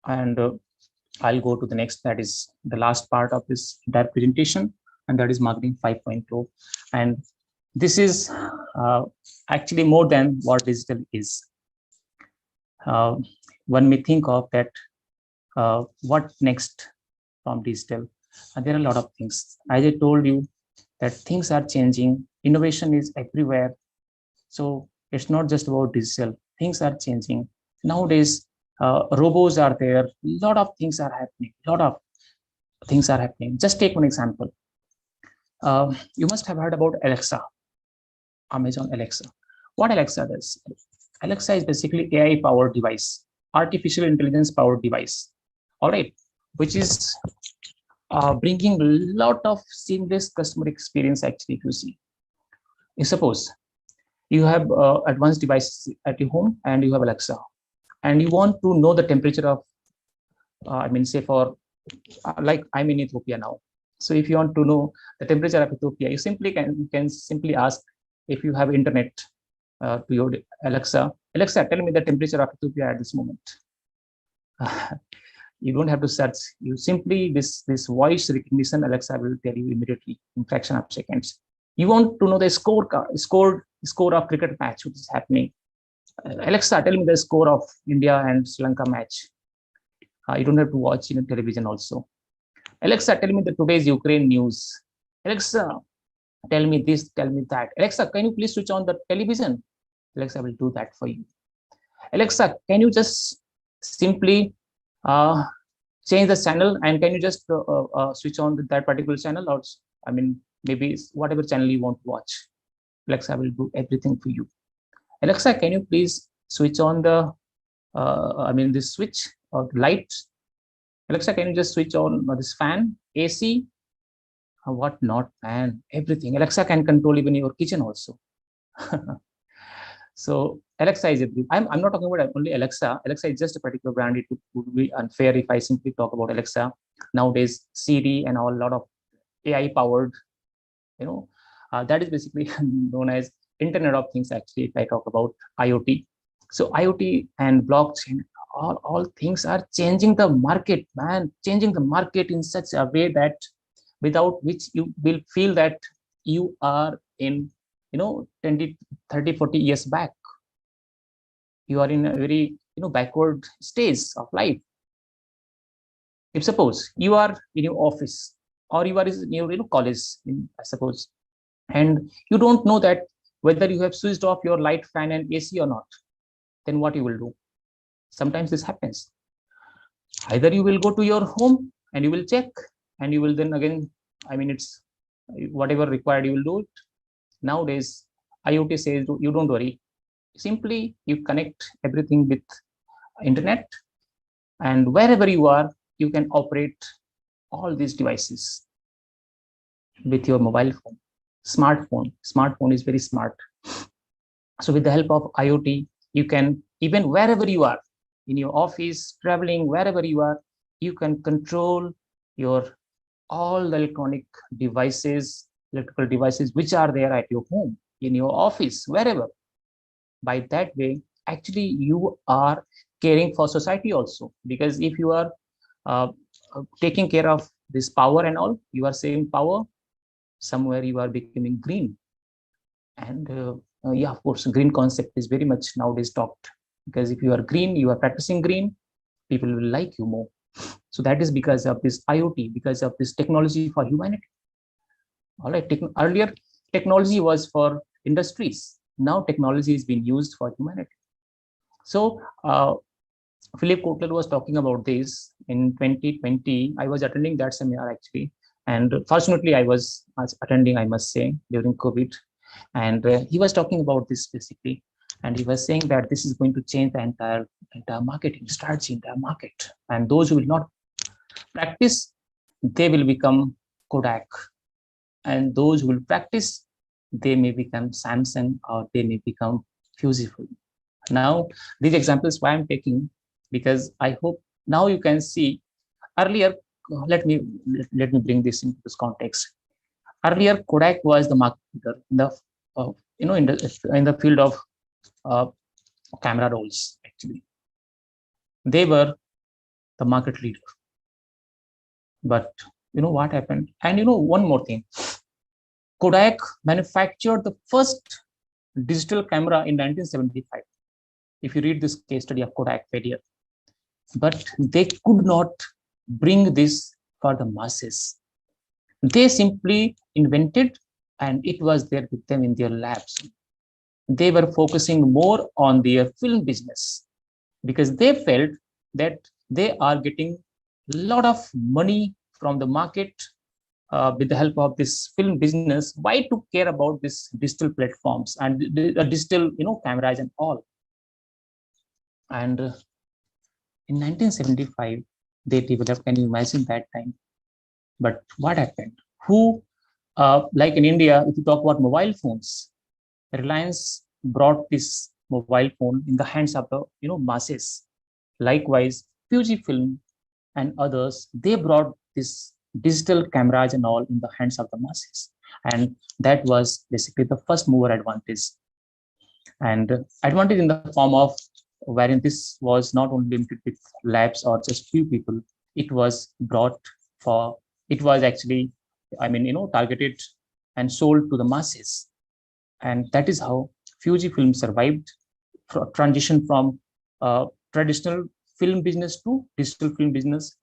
[SPEAKER 4] and I'll go to the next. That is the last part of this entire presentation, and that is marketing 5.0. And this is actually more than what digital is. One may think of that, what next from digital? There are a lot of things. As I told you, that things are changing, innovation is everywhere. So it's not just about digital, things are changing. Nowadays, robots are there, a lot of things are happening, Just take one example. You must have heard about Alexa, Amazon Alexa. What Alexa does? Alexa is basically AI powered device, artificial intelligence powered device. All right, which is bringing a lot of seamless customer experience. Actually, if you see, suppose you have advanced devices at your home and you have Alexa, and you want to know the temperature of, say for, like I'm in Ethiopia now. So if you want to know the temperature of Ethiopia, you can simply ask, if you have internet, to your Alexa, tell me the temperature of Ethiopia at this moment. You don't have to search. You simply, this voice recognition, Alexa will tell you immediately in fraction of seconds. You want to know the score of cricket match which is happening. Alexa, tell me the score of India and Sri Lanka match. You don't have to watch television also. Alexa, tell me the today's Ukraine news. Alexa, tell me this, tell me that. Alexa, can you please switch on the television? Alexa will do that for you. Alexa, can you just simply change the channel, and can you just switch on that particular channel, or maybe whatever channel you want to watch. Alexa will do everything for you. Alexa, can you please switch on the this switch or light? Alexa, can you just switch on this fan, AC, what not, man, everything. Alexa can control even your kitchen also. So Alexa is everything. I'm not talking about only Alexa. Alexa is just a particular brand. It would be unfair if I simply talk about Alexa. Nowadays, Siri and a lot of AI powered, That is basically known as Internet of Things, actually, if I talk about IoT. So IoT and blockchain, all things are changing the market, man, changing the market in such a way that without which you will feel that you are in, 20, 30, 40 years back. You are in a very, backward stage of life. If suppose you are in your office or you are in your, college, I suppose, and you don't know that whether you have switched off your light, fan and AC or not, then what you will do? Sometimes this happens. Either you will go to your home and you will check, and you will then again, it's whatever required, you will do it. Nowadays, IoT says you don't worry. Simply you connect everything with internet, and wherever you are, you can operate all these devices with your mobile phone. Smartphone is very smart. So with the help of IoT, you can, even wherever you are, in your office, traveling, wherever you are, you can control your all the electrical devices which are there at your home, in your office, wherever. By that way, actually you are caring for society also, because if you are taking care of this power and all, you are saving power, somewhere you are becoming green. And yeah, of course, green concept is very much nowadays talked, because if you are green, you are practicing green, people will like you more. So that is because of this IoT, because of this technology for humanity. All right, earlier technology was for industries. Now technology is being used for humanity. So Philip Kotler was talking about this in 2020. I was attending that seminar actually, and fortunately I was attending, I must say, during COVID. And he was talking about this basically, and he was saying that this is going to change the entire marketing strategy, entire market. And those who will not practice, they will become Kodak, and those who will practice, they may become Samsung, or they may become Fujifilm. Now, these examples why I'm taking, because I hope now you can see. Earlier, let me bring this into this context. Earlier, Kodak was the market leader in the in the field of camera rolls. Actually, they were the market leader. But you know what happened? And one more thing, Kodak manufactured the first digital camera in 1975. If you read this case study of Kodak failure, but they could not bring this for the masses. They simply invented, and it was there with them in their labs. They were focusing more on their film business, because they felt that they are getting a lot of money from the market with the help of this film business. Why to care about this digital platforms and the digital cameras and all? And in 1975 they developed. Can you imagine that time? But what happened? Who like in India, if you talk about mobile phones, Reliance brought this mobile phone in the hands of the masses. Likewise, Fujifilm and others, they brought this digital cameras and all in the hands of the masses, and that was basically the first mover advantage. And advantage in the form of wherein this was not only limited with labs or just few people, it was brought for, it was actually, targeted and sold to the masses. And that is how Fujifilm survived, transition from traditional film business to digital film business.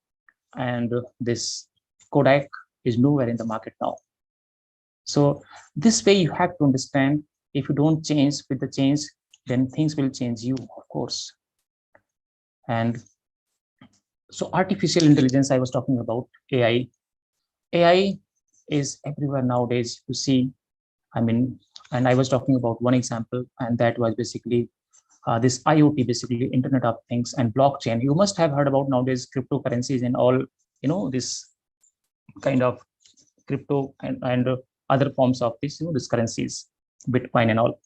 [SPEAKER 4] And this Kodak is nowhere in the market now. So this way you have to understand, if you don't change with the change, then things will change you, of course. And so artificial intelligence, I was talking about AI. AI is everywhere nowadays. You see, and I was talking about one example, and that was basically this IoT, basically Internet of Things and blockchain. You must have heard about nowadays cryptocurrencies and all, this kind of crypto and other forms of this, these currencies, Bitcoin and all.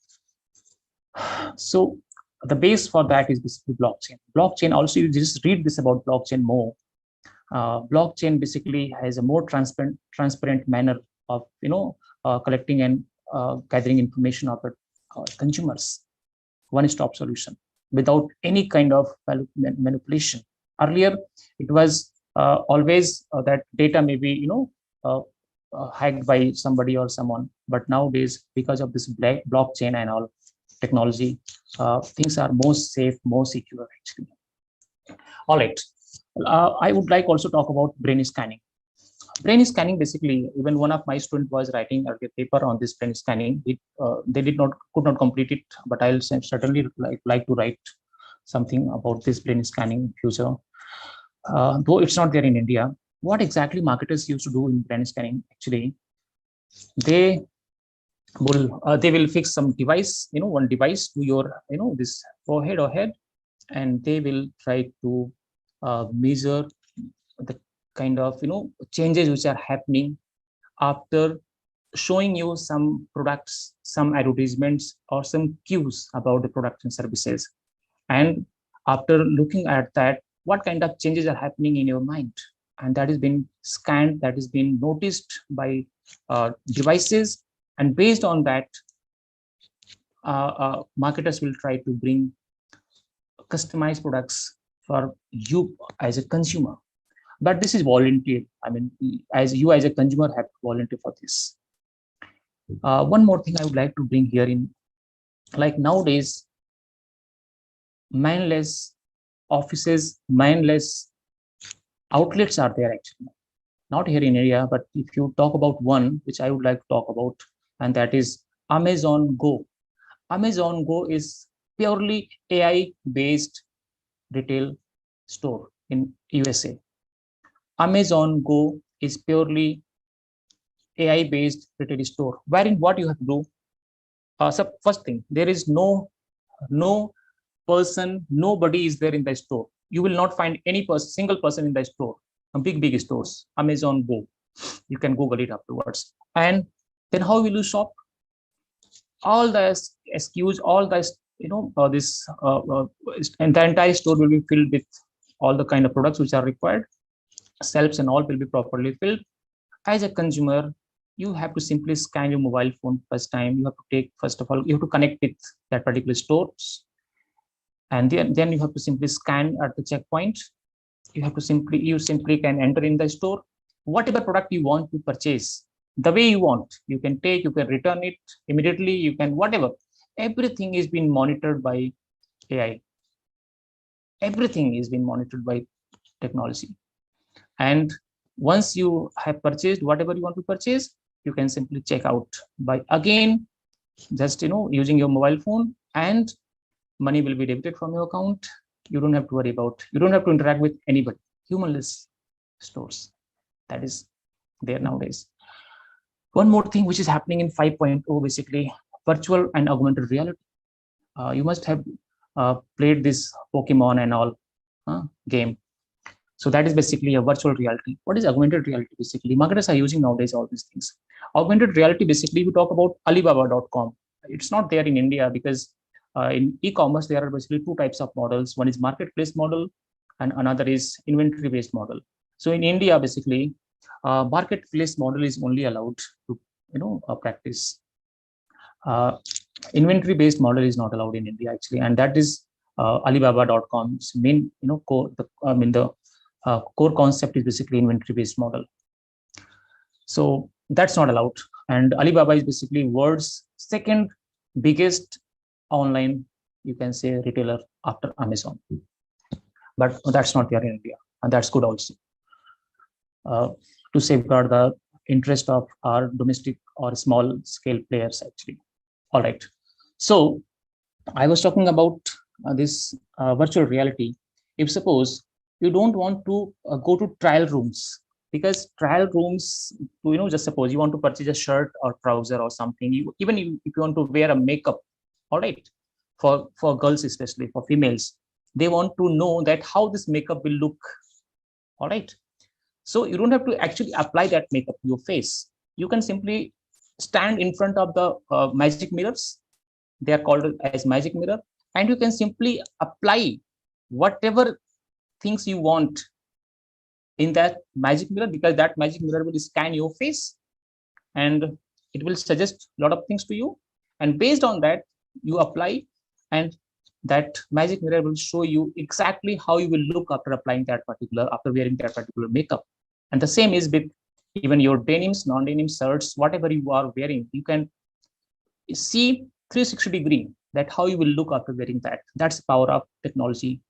[SPEAKER 4] So the base for that is basically blockchain. Blockchain also, you just read this about blockchain more. Blockchain basically has a more transparent manner of collecting and gathering information of the consumers. One-stop solution without any kind of manipulation. Earlier, it was always that data may be hacked by somebody or someone, but nowadays, because of this blockchain and all technology, things are more safe, more secure actually. All right. I would like also talk about brain scanning. Brain scanning, basically, even one of my students was writing a paper on this brain scanning. They could not complete it, but I'll certainly like to write something about this brain scanning in future. Though it's not there in India, what exactly marketers used to do in brain scanning? Actually, they will fix some device, one device to your, this forehead or head, and they will try to measure the kind of changes which are happening after showing you some products, some advertisements, or some cues about the products and services. And after looking at that, what kind of changes are happening in your mind? And that has been scanned, that has been noticed by devices, and based on that, marketers will try to bring customized products for you as a consumer. But this is voluntary. I mean, as a consumer have to volunteer for this. One more thing I would like to bring here in, like nowadays, mindless offices, mindless outlets are there actually. Not here in India, but if you talk about one, which I would like to talk about, and that is Amazon Go. Amazon Go is purely AI-based retail store in USA. Amazon Go is purely AI-based retail store, wherein what you have to do. So first thing, there is no person, nobody is there in the store. You will not find any single person in the store. Big stores, Amazon Go. You can Google it afterwards. And then how will you shop? All the SKUs, all the and the entire store will be filled with all the kind of products which are required. Shelves and all will be properly filled. As a consumer, you have to simply scan your mobile phone first time. You have to take, first of all, you have to connect with that particular stores. And then you have to simply scan at the checkpoint. You simply can enter in the store, whatever product you want to purchase, the way you want. You can take, you can return it immediately, you can whatever. Everything is being monitored by AI. Everything is being monitored by technology. And once you have purchased whatever you want to purchase, you can simply check out by again, just using your mobile phone, and money will be debited from your account. You don't have to worry about, you don't have to interact with anybody. Humanless stores. That is there nowadays. One more thing which is happening in 5.0, basically virtual and augmented reality. You must have played this Pokemon and all game. So that is basically a virtual reality. What is augmented reality? Basically, marketers are using nowadays all these things. Augmented reality, basically, we talk about Alibaba.com. It's not there in India because in e-commerce, there are basically two types of models. One is marketplace model and another is inventory-based model. So in India, basically, marketplace model is only allowed to practice. Inventory-based model is not allowed in India actually, and that is Alibaba.com's main core. The core concept is basically inventory-based model. So that's not allowed. And Alibaba is basically world's second biggest online, you can say, retailer after Amazon. But that's not there in India, and that's good also. To safeguard the interest of our domestic or small scale players actually. All right. So I was talking about this virtual reality. If suppose you don't want to go to trial rooms, because trial rooms, just suppose you want to purchase a shirt or trouser or something, even if you want to wear a makeup, all right, for girls, especially for females, they want to know that how this makeup will look, all right. So you don't have to actually apply that makeup to your face. You can simply stand in front of the magic mirrors. They are called as magic mirror, and you can simply apply whatever things you want in that magic mirror, because that magic mirror will scan your face, and it will suggest a lot of things to you, and based on that you apply, and that magic mirror will show you exactly how you will look after applying that particular, after wearing that particular makeup. And the same is with even your denims, non-denim shirts, whatever you are wearing, you can see 360-degree that how you will look after wearing that. That's the power of technology.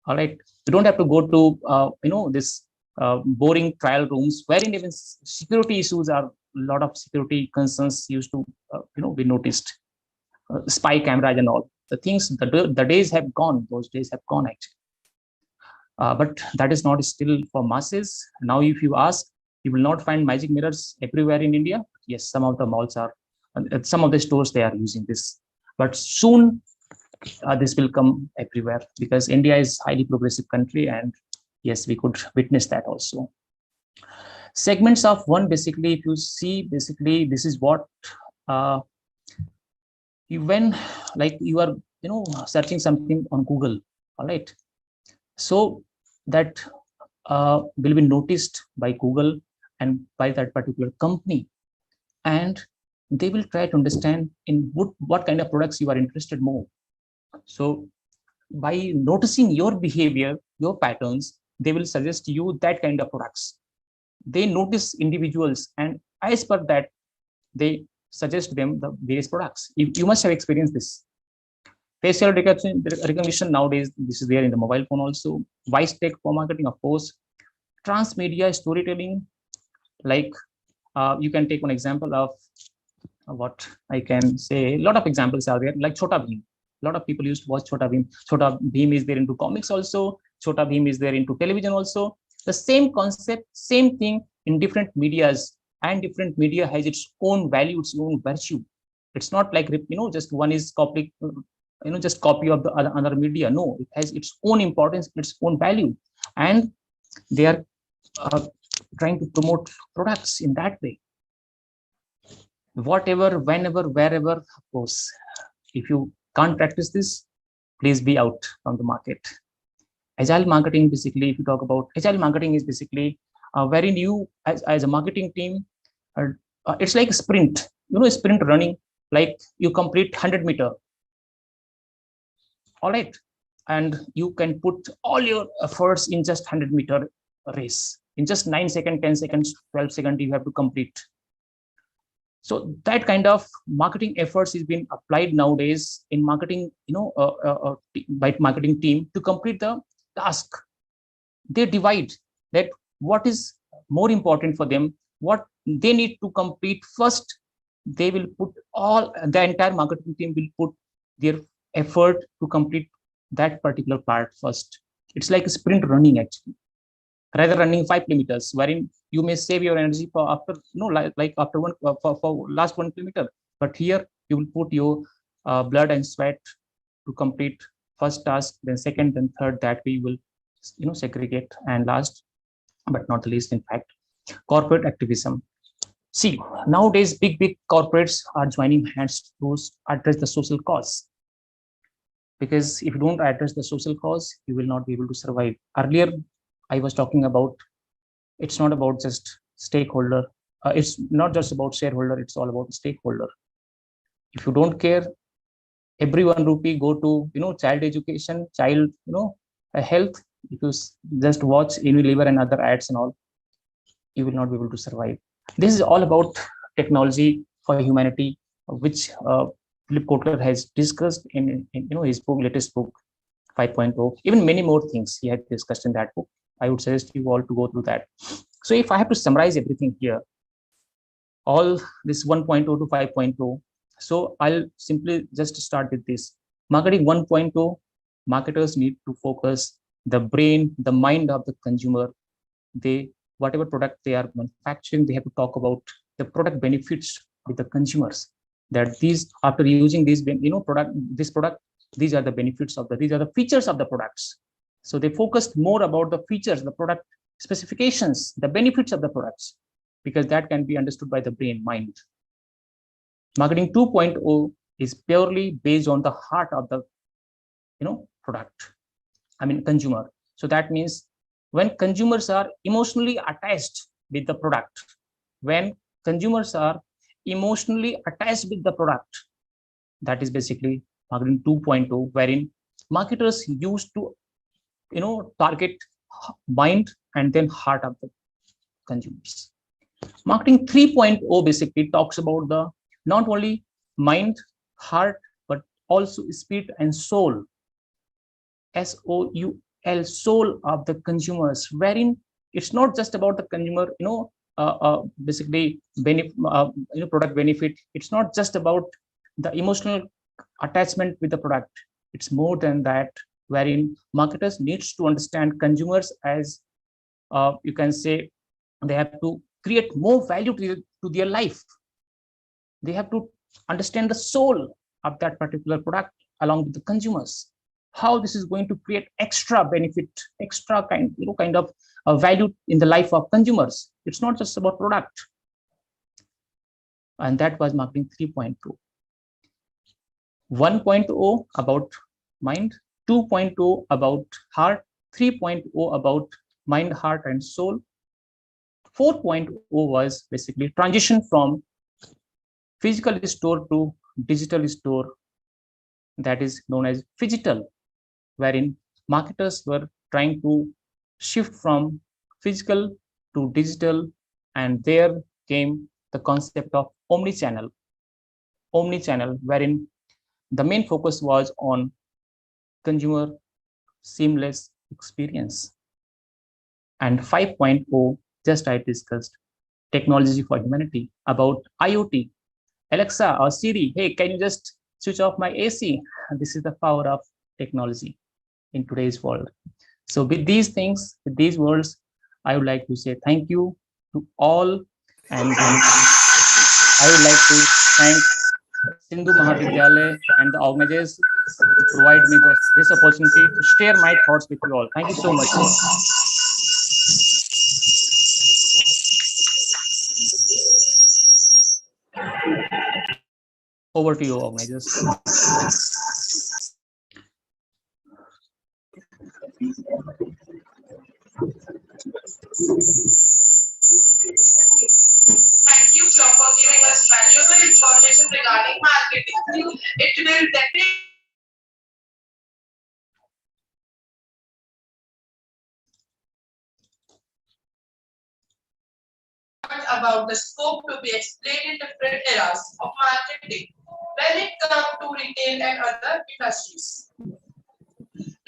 [SPEAKER 4] All right, you don't have to go to this boring trial rooms wherein even security issues are, a lot of security concerns used to be noticed, spy cameras and all the things. The days have gone, those days have gone actually. But that is not still for masses. Now if you ask, you will not find magic mirrors everywhere in India. Yes, some of the malls are, some of the stores they are using this, but soon this will come everywhere, because India is highly progressive country, and yes, we could witness that also. Segments of one, basically, if you see, basically this is what when like you are searching something on Google, all right, so that will be noticed by Google and by that particular company, and they will try to understand in what kind of products you are interested more. So by noticing your behavior, your patterns, they will suggest you that kind of products. They notice individuals, and as per that, they suggest them the various products. You must have experienced this. Facial recognition nowadays, this is there in the mobile phone also. Voice tech for marketing, of course. Transmedia storytelling, like you can take one example of what I can say. A lot of examples are there, like Chhota Bheem. A lot of people used to watch Chhota Bheem. Chhota Bheem is there into comics also. Chhota Bheem is there into television also. The same concept, same thing in different medias, and different media has its own value, its own virtue. It's not like just one is copy, just copy of the other media. No, it has its own importance, its own value, and they are trying to promote products in that way. Whatever, whenever, wherever, of course. If you can't practice this, please be out from the market. Agile marketing, basically, if you talk about agile marketing, is basically wherein you as a marketing team, it's like a sprint, sprint running, like you complete 100-meter, all right, and you can put all your efforts in just 100-meter race in just 9 seconds, 10 seconds, 12 seconds you have to complete. So that kind of marketing efforts is being applied nowadays in marketing, by marketing team to complete the task. They divide that what is more important for them, what they need to complete first. They will put the entire marketing team will put their effort to complete that particular part first. It's like a sprint running actually, rather running 5 kilometers, wherein you may save your energy for after like after one for last 1 kilometer, but here you will put your blood and sweat to complete first task, then second, then third. That way you will segregate. And last but not the least, in fact, corporate activism. See, nowadays big corporates are joining hands to address the social cause, because if you don't address the social cause, you will not be able to survive. Earlier I was talking about, it's not about just stakeholder, it's not just about shareholder, it's all about stakeholder. If you don't care, every 1 rupee go to child education, child health. If you just watch Unilever and other ads and all, you will not be able to survive. This is all about technology for humanity, which Philip Kotler has discussed in his book, latest book 5.0. Even many more things he had discussed in that book. I would suggest you all to go through that. So if I have to summarize everything here, all this 1.0 to 5.0, so I'll simply just start with this. Marketing 1.0, marketers need to focus the brain, the mind of the consumer. Whatever product they are manufacturing, they have to talk about the product benefits with the consumers. That after using these product, these are the benefits of these are the features of the products. So they focused more about the features, the product specifications, the benefits of the products, because that can be understood by the brain, mind. Marketing 2.0 is purely based on the heart of the product, consumer. So that means when consumers are emotionally attached with the product, when consumers are emotionally attached with the product. That is basically marketing 2.0, wherein marketers used to target mind and then heart of the consumers. Marketing 3.0 basically talks about the not only mind, heart, but also spirit and soul. SOUL, soul of the consumers, wherein it's not just about the consumer, basically product benefit. It's not just about the emotional attachment with the product. It's more than that, wherein marketers needs to understand consumers as you can say they have to create more value to their life. They have to understand the soul of that particular product along with the consumers, how this is going to create extra benefit, extra kind of value in the life of consumers. It's not just about product. And that was marketing 3.2. 1.0 about mind, 2.0 about heart, 3.0 about mind, heart, and soul. 4.0 was basically transition from physical store to digital store, that is known as phygital, wherein marketers were trying to shift from physical to digital, and there came the concept of omni-channel, wherein the main focus was on consumer seamless experience. And 5.0, just I discussed, technology for humanity, about IoT. Alexa or Siri, hey, can you just switch off my AC? And this is the power of technology in today's world. So with these things, with these words, I would like to say thank you to all, and I would like to thank Sindhu Mahavidyalaya and the organizers to provide me this opportunity to share my thoughts with you all. Thank you so much. Over to you, organizers.
[SPEAKER 1] Thank you, sir, for giving us valuable information regarding marketing. It will definitely about the scope to be explained in different eras of marketing when it comes to retail and other industries.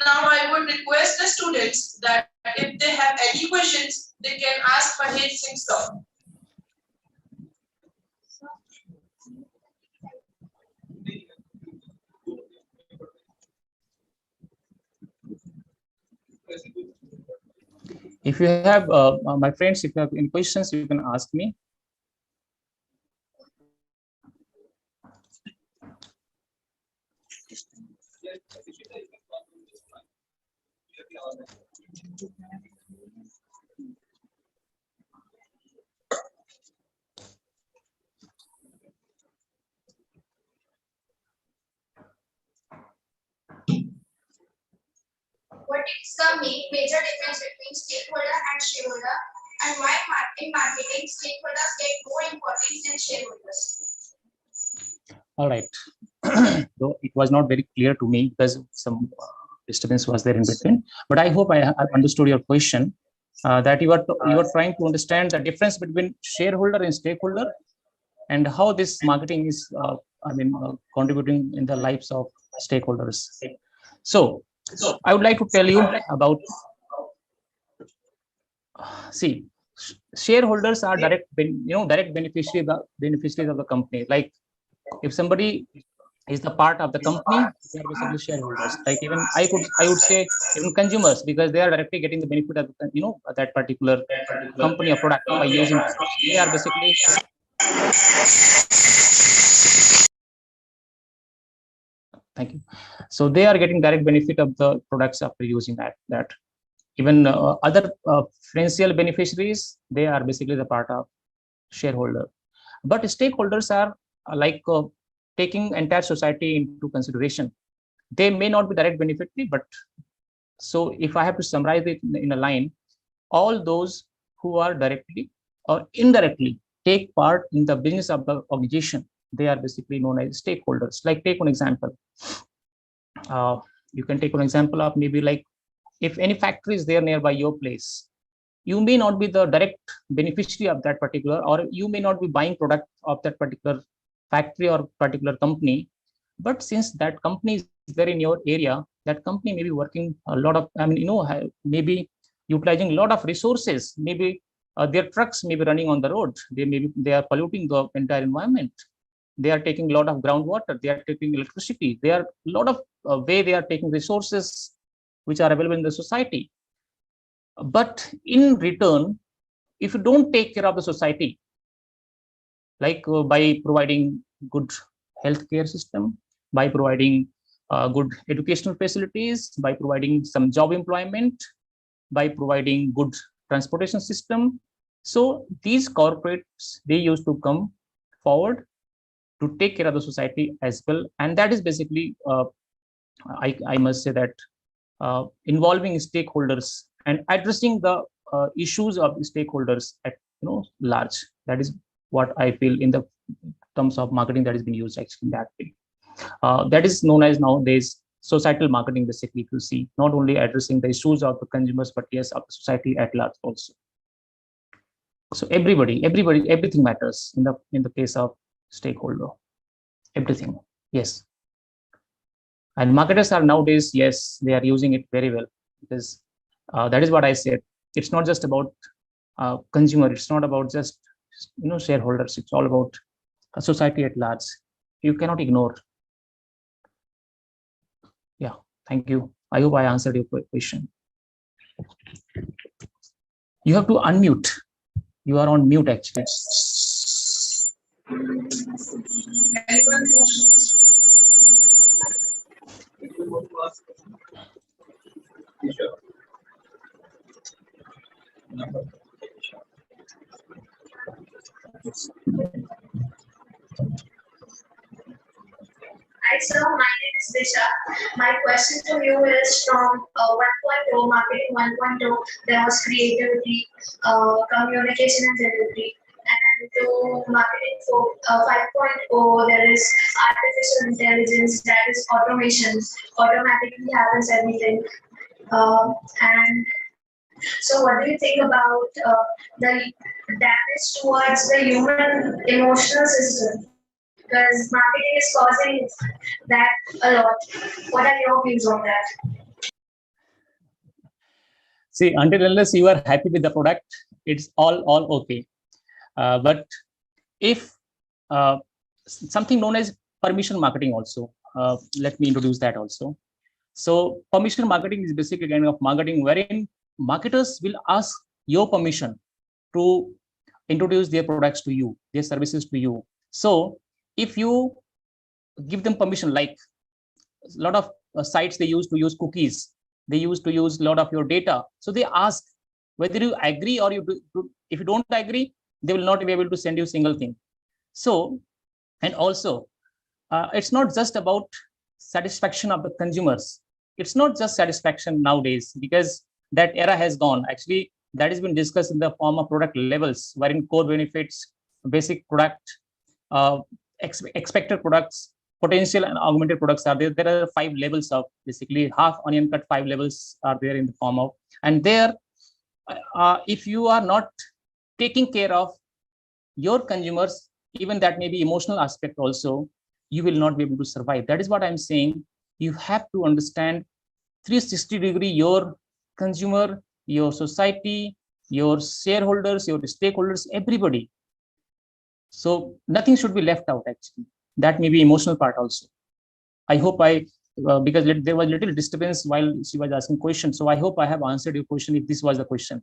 [SPEAKER 1] Now, I would request the students that if they have any questions, they can ask Mahesh Singh sir.
[SPEAKER 4] If you have, my friends, if you have any questions, you can ask me.
[SPEAKER 5] What is the major difference between stakeholder and shareholder, and why in marketing stakeholders get more importance than shareholders?
[SPEAKER 4] All right. Though it was not very clear to me because some disturbance was there in between, but I hope I understood your question. That you are trying to understand the difference between shareholder and stakeholder, and how this marketing is, contributing in the lives of stakeholders. So I would like to tell you about. See, shareholders are direct beneficiaries of the company. Like if somebody is the part of the company, they are basically shareholders. Like even I would say even consumers, because they are directly getting the benefit of that particular company or product by using it. They are basically thank you. So they are getting direct benefit of the products after using that. Even other financial beneficiaries, they are basically the part of shareholder. But stakeholders are like taking entire society into consideration. They may not be direct beneficiary, but so if I have to summarize it in a line, all those who are directly or indirectly take part in the business of the organization, they are basically known as stakeholders. Like take one example. You can take an example of maybe like if any factory is there nearby your place, you may not be the direct beneficiary of that particular, or you may not be buying product of that particular factory or particular company. But since that company is there in your area, that company may be working a lot of, maybe utilizing a lot of resources. Maybe their trucks may be running on the road. They are polluting the entire environment. They are taking a lot of groundwater. They are taking electricity. They are a lot of way they are taking resources which are available in the society. But in return, if you don't take care of the society, like by providing good healthcare system, by providing good educational facilities, by providing some job employment, by providing good transportation system. So these corporates, they used to come forward to take care of the society as well. And that is basically, I must say that involving stakeholders and addressing the issues of the stakeholders at large. That is what I feel in the terms of marketing that has been used actually in that way. That is known as nowadays societal marketing, basically, if you see, not only addressing the issues of the consumers, but yes, of the society at large also. So everybody, everything matters in the case of stakeholder, everything. Yes. And marketers are nowadays, yes, they are using it very well, because that is what I said. It's not just about consumer. It's not about just shareholders. It's all about a society at large. You cannot ignore. Yeah, thank you. I hope I answered your question. You have to unmute. You are on mute actually.
[SPEAKER 5] Hi, sir. My name is Disha. My question to you is from 1.0, marketing 1.0, there was creativity, communication and delivery. And to marketing 5.0, there is artificial intelligence, that is automation, automatically happens everything. And so what do you think about the damage towards the human emotional system? Because marketing is causing that a lot. What are your views on that?
[SPEAKER 4] See, until unless you are happy with the product, it's all okay. But if something known as permission marketing also, let me introduce that also. So permission marketing is basically a kind of marketing wherein marketers will ask your permission to introduce their products to you, their services to you. So if you give them permission, like a lot of sites, they used to use cookies, they used to use a lot of your data. So they ask whether you agree or you do. If you don't agree, they will not be able to send you a single thing. So, and also, it's not just about satisfaction of the consumers. It's not just satisfaction nowadays, because that era has gone. Actually, that has been discussed in the form of product levels, wherein core benefits, basic product, expected products, potential and augmented products are there. There are 5 levels of basically half onion cut, 5 levels are there in the form of, and there, if you are not taking care of your consumers, even that may be emotional aspect also, you will not be able to survive. That is what I'm saying. You have to understand 360-degree your consumer, your society, your shareholders, your stakeholders, everybody. So nothing should be left out actually. That may be emotional part also. I hope because there was little disturbance while she was asking questions. So I hope I have answered your question if this was the question.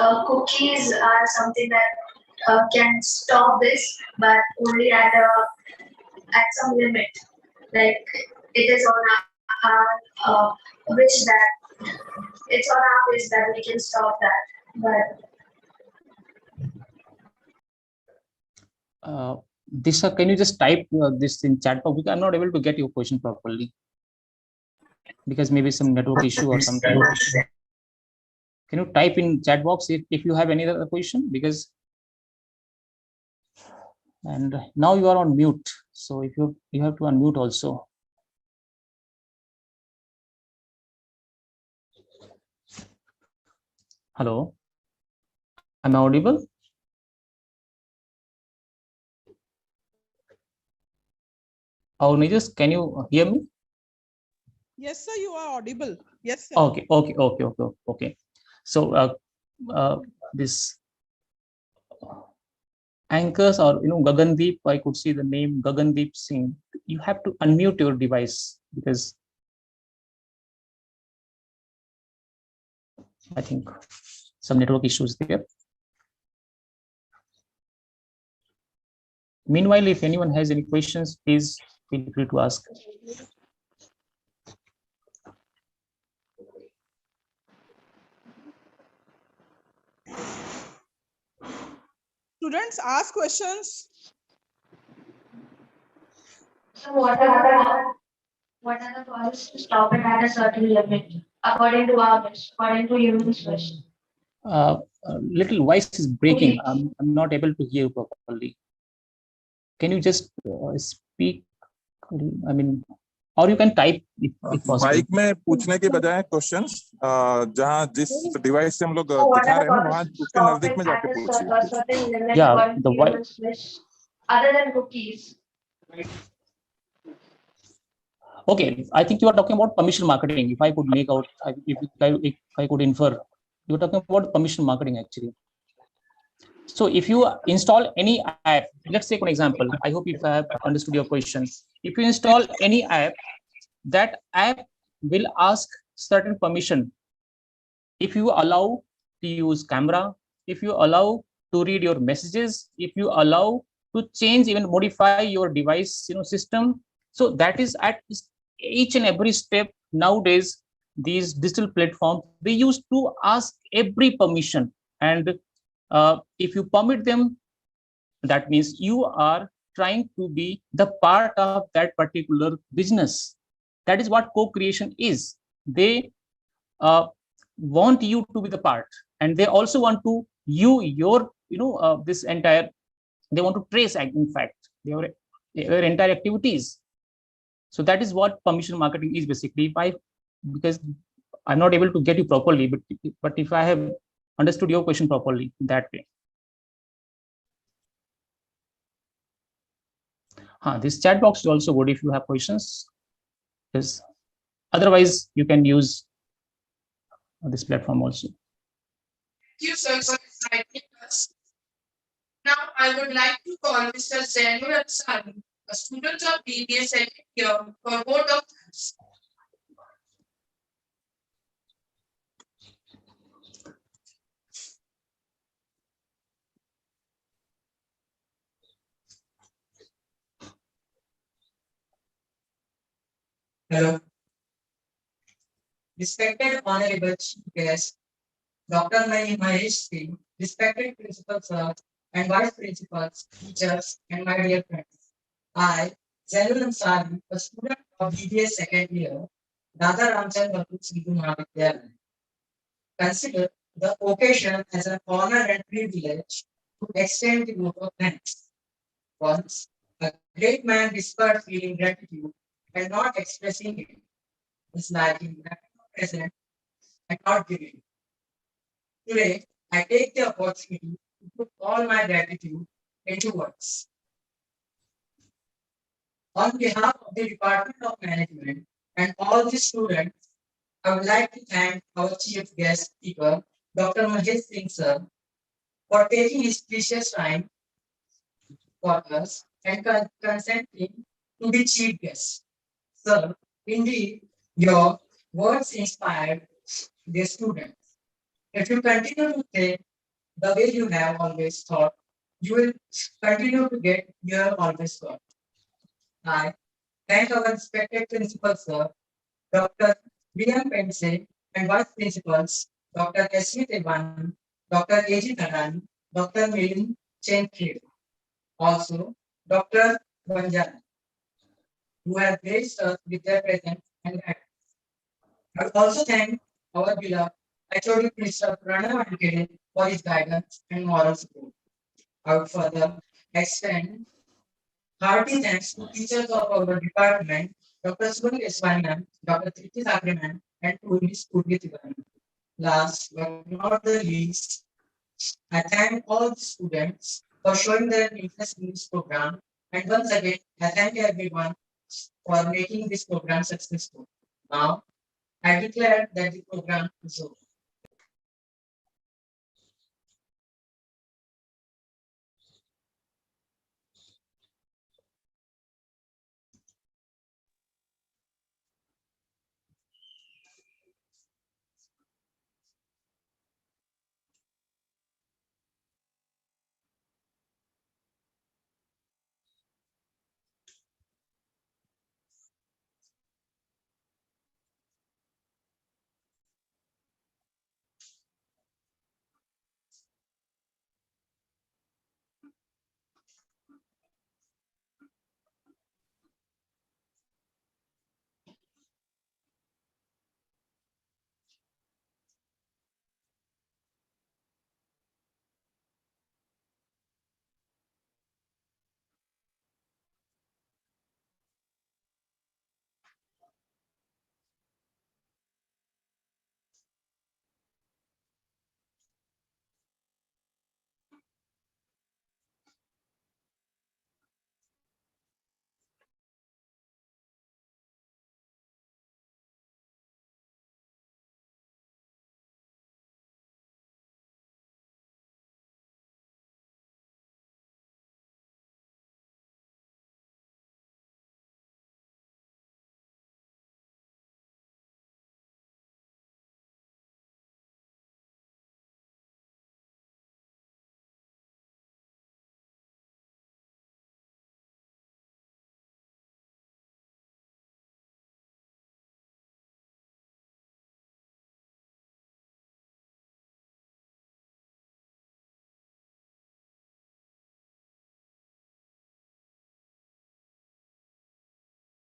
[SPEAKER 5] That cookies are something that can stop this, but only at some limit. Like it is on our wish that it's on our wish that we can stop that. But
[SPEAKER 4] Disha, can you just type this in chat box? Because I'm not able to get your question properly, because maybe some network issue or something. Can you type in chat box if you have any other question? Because and now you are on mute, so if you have to unmute also. Hello, am I audible? Oh, Nijas, can you hear me?
[SPEAKER 6] Yes, sir, you are audible. Yes, sir.
[SPEAKER 4] Okay. So this anchors, or Gagandeep, I could see the name Gagandeep Singh. You have to unmute your device because I think some network issues there. Meanwhile, if anyone has any questions, please feel free to ask.
[SPEAKER 6] Students, ask questions.
[SPEAKER 5] So what are the causes to stop it at a certain limit, according to our wish, according to human's wish?
[SPEAKER 4] Little voice is breaking. I'm not able to hear you properly. Can you just speak? I mean, or you can type if possible.
[SPEAKER 7] Mic में पूछने के बजाय questions जहां जिस device से हम लोग दिखा रहे हैं वहां उसके नजदीक में जाके पूछिए.
[SPEAKER 4] Yeah, the voice.
[SPEAKER 5] Other than cookies.
[SPEAKER 4] Okay, I think you are talking about permission marketing. If I could make out, if I could infer, you are talking about permission marketing actually. So if you install any app, let's take an example. I hope if I have understood your question. If you install any app, that app will ask certain permission. If you allow to use camera, if you allow to read your messages, if you allow to change, even modify your device, system. So that is at each and every step nowadays. These digital platforms, they used to ask every permission, and if you permit them, that means you are trying to be the part of that particular business. That is what co-creation is. They want you to be the part, and they also want to this entire. They want to trace, in fact, their entire activities. So that is what permission marketing is basically. Because I'm not able to get you properly, but if I have understood your question properly that way. This chat box is also good if you have questions. Yes. Otherwise, you can use this platform also.
[SPEAKER 1] Thank you, sir, for inviting us. Now, I would like to call Mr. Zainul Ansari, a student of BBA second year, for vote of thanks.
[SPEAKER 8] Hello. Respected Honorable Chief Guest, Dr. Mahesh Singh, respected principals, sir, and vice principals, teachers, and my dear friends. I, Zainul Ansari, a student of BBA second year, Dada Ramchand Bapu Sindhu Mahavidyalaya, consider the occasion as an honor and privilege to extend the vote of thanks. Once, a great man whispered feeling gratitude and not expressing it is like in present and not giving. Today, I take the opportunity to put all my gratitude into words. On behalf of the Department of Management and all the students, I would like to thank our chief guest speaker, Dr. Mahesh Singh sir, for taking his precious time for us and consenting to be chief guest. Sir, indeed, your words inspired the students. If you continue to think the way you have always thought, you will continue to get here always got. I thank our respected principal, sir, Dr. B.M. Pense, and vice principals, Dr. S.V. Tevani, Dr. A.G. Thadani, Dr. Milin Chenkhir. Also, Dr. Banjari, who have graced us with their presence and guidance. I would also thank our beloved HOD Mr. Pranav Ankede for his guidance and moral support. I would further extend hearty thanks to teachers of our department, Dr. Sunil Eswani, Dr. Triti Sakriman, and to Ms. Purvi Tiwari. Last but not the least, I thank all the students for showing their interest in this program. And once again, I thank everyone for making this program successful. Now, I declare that the program is over.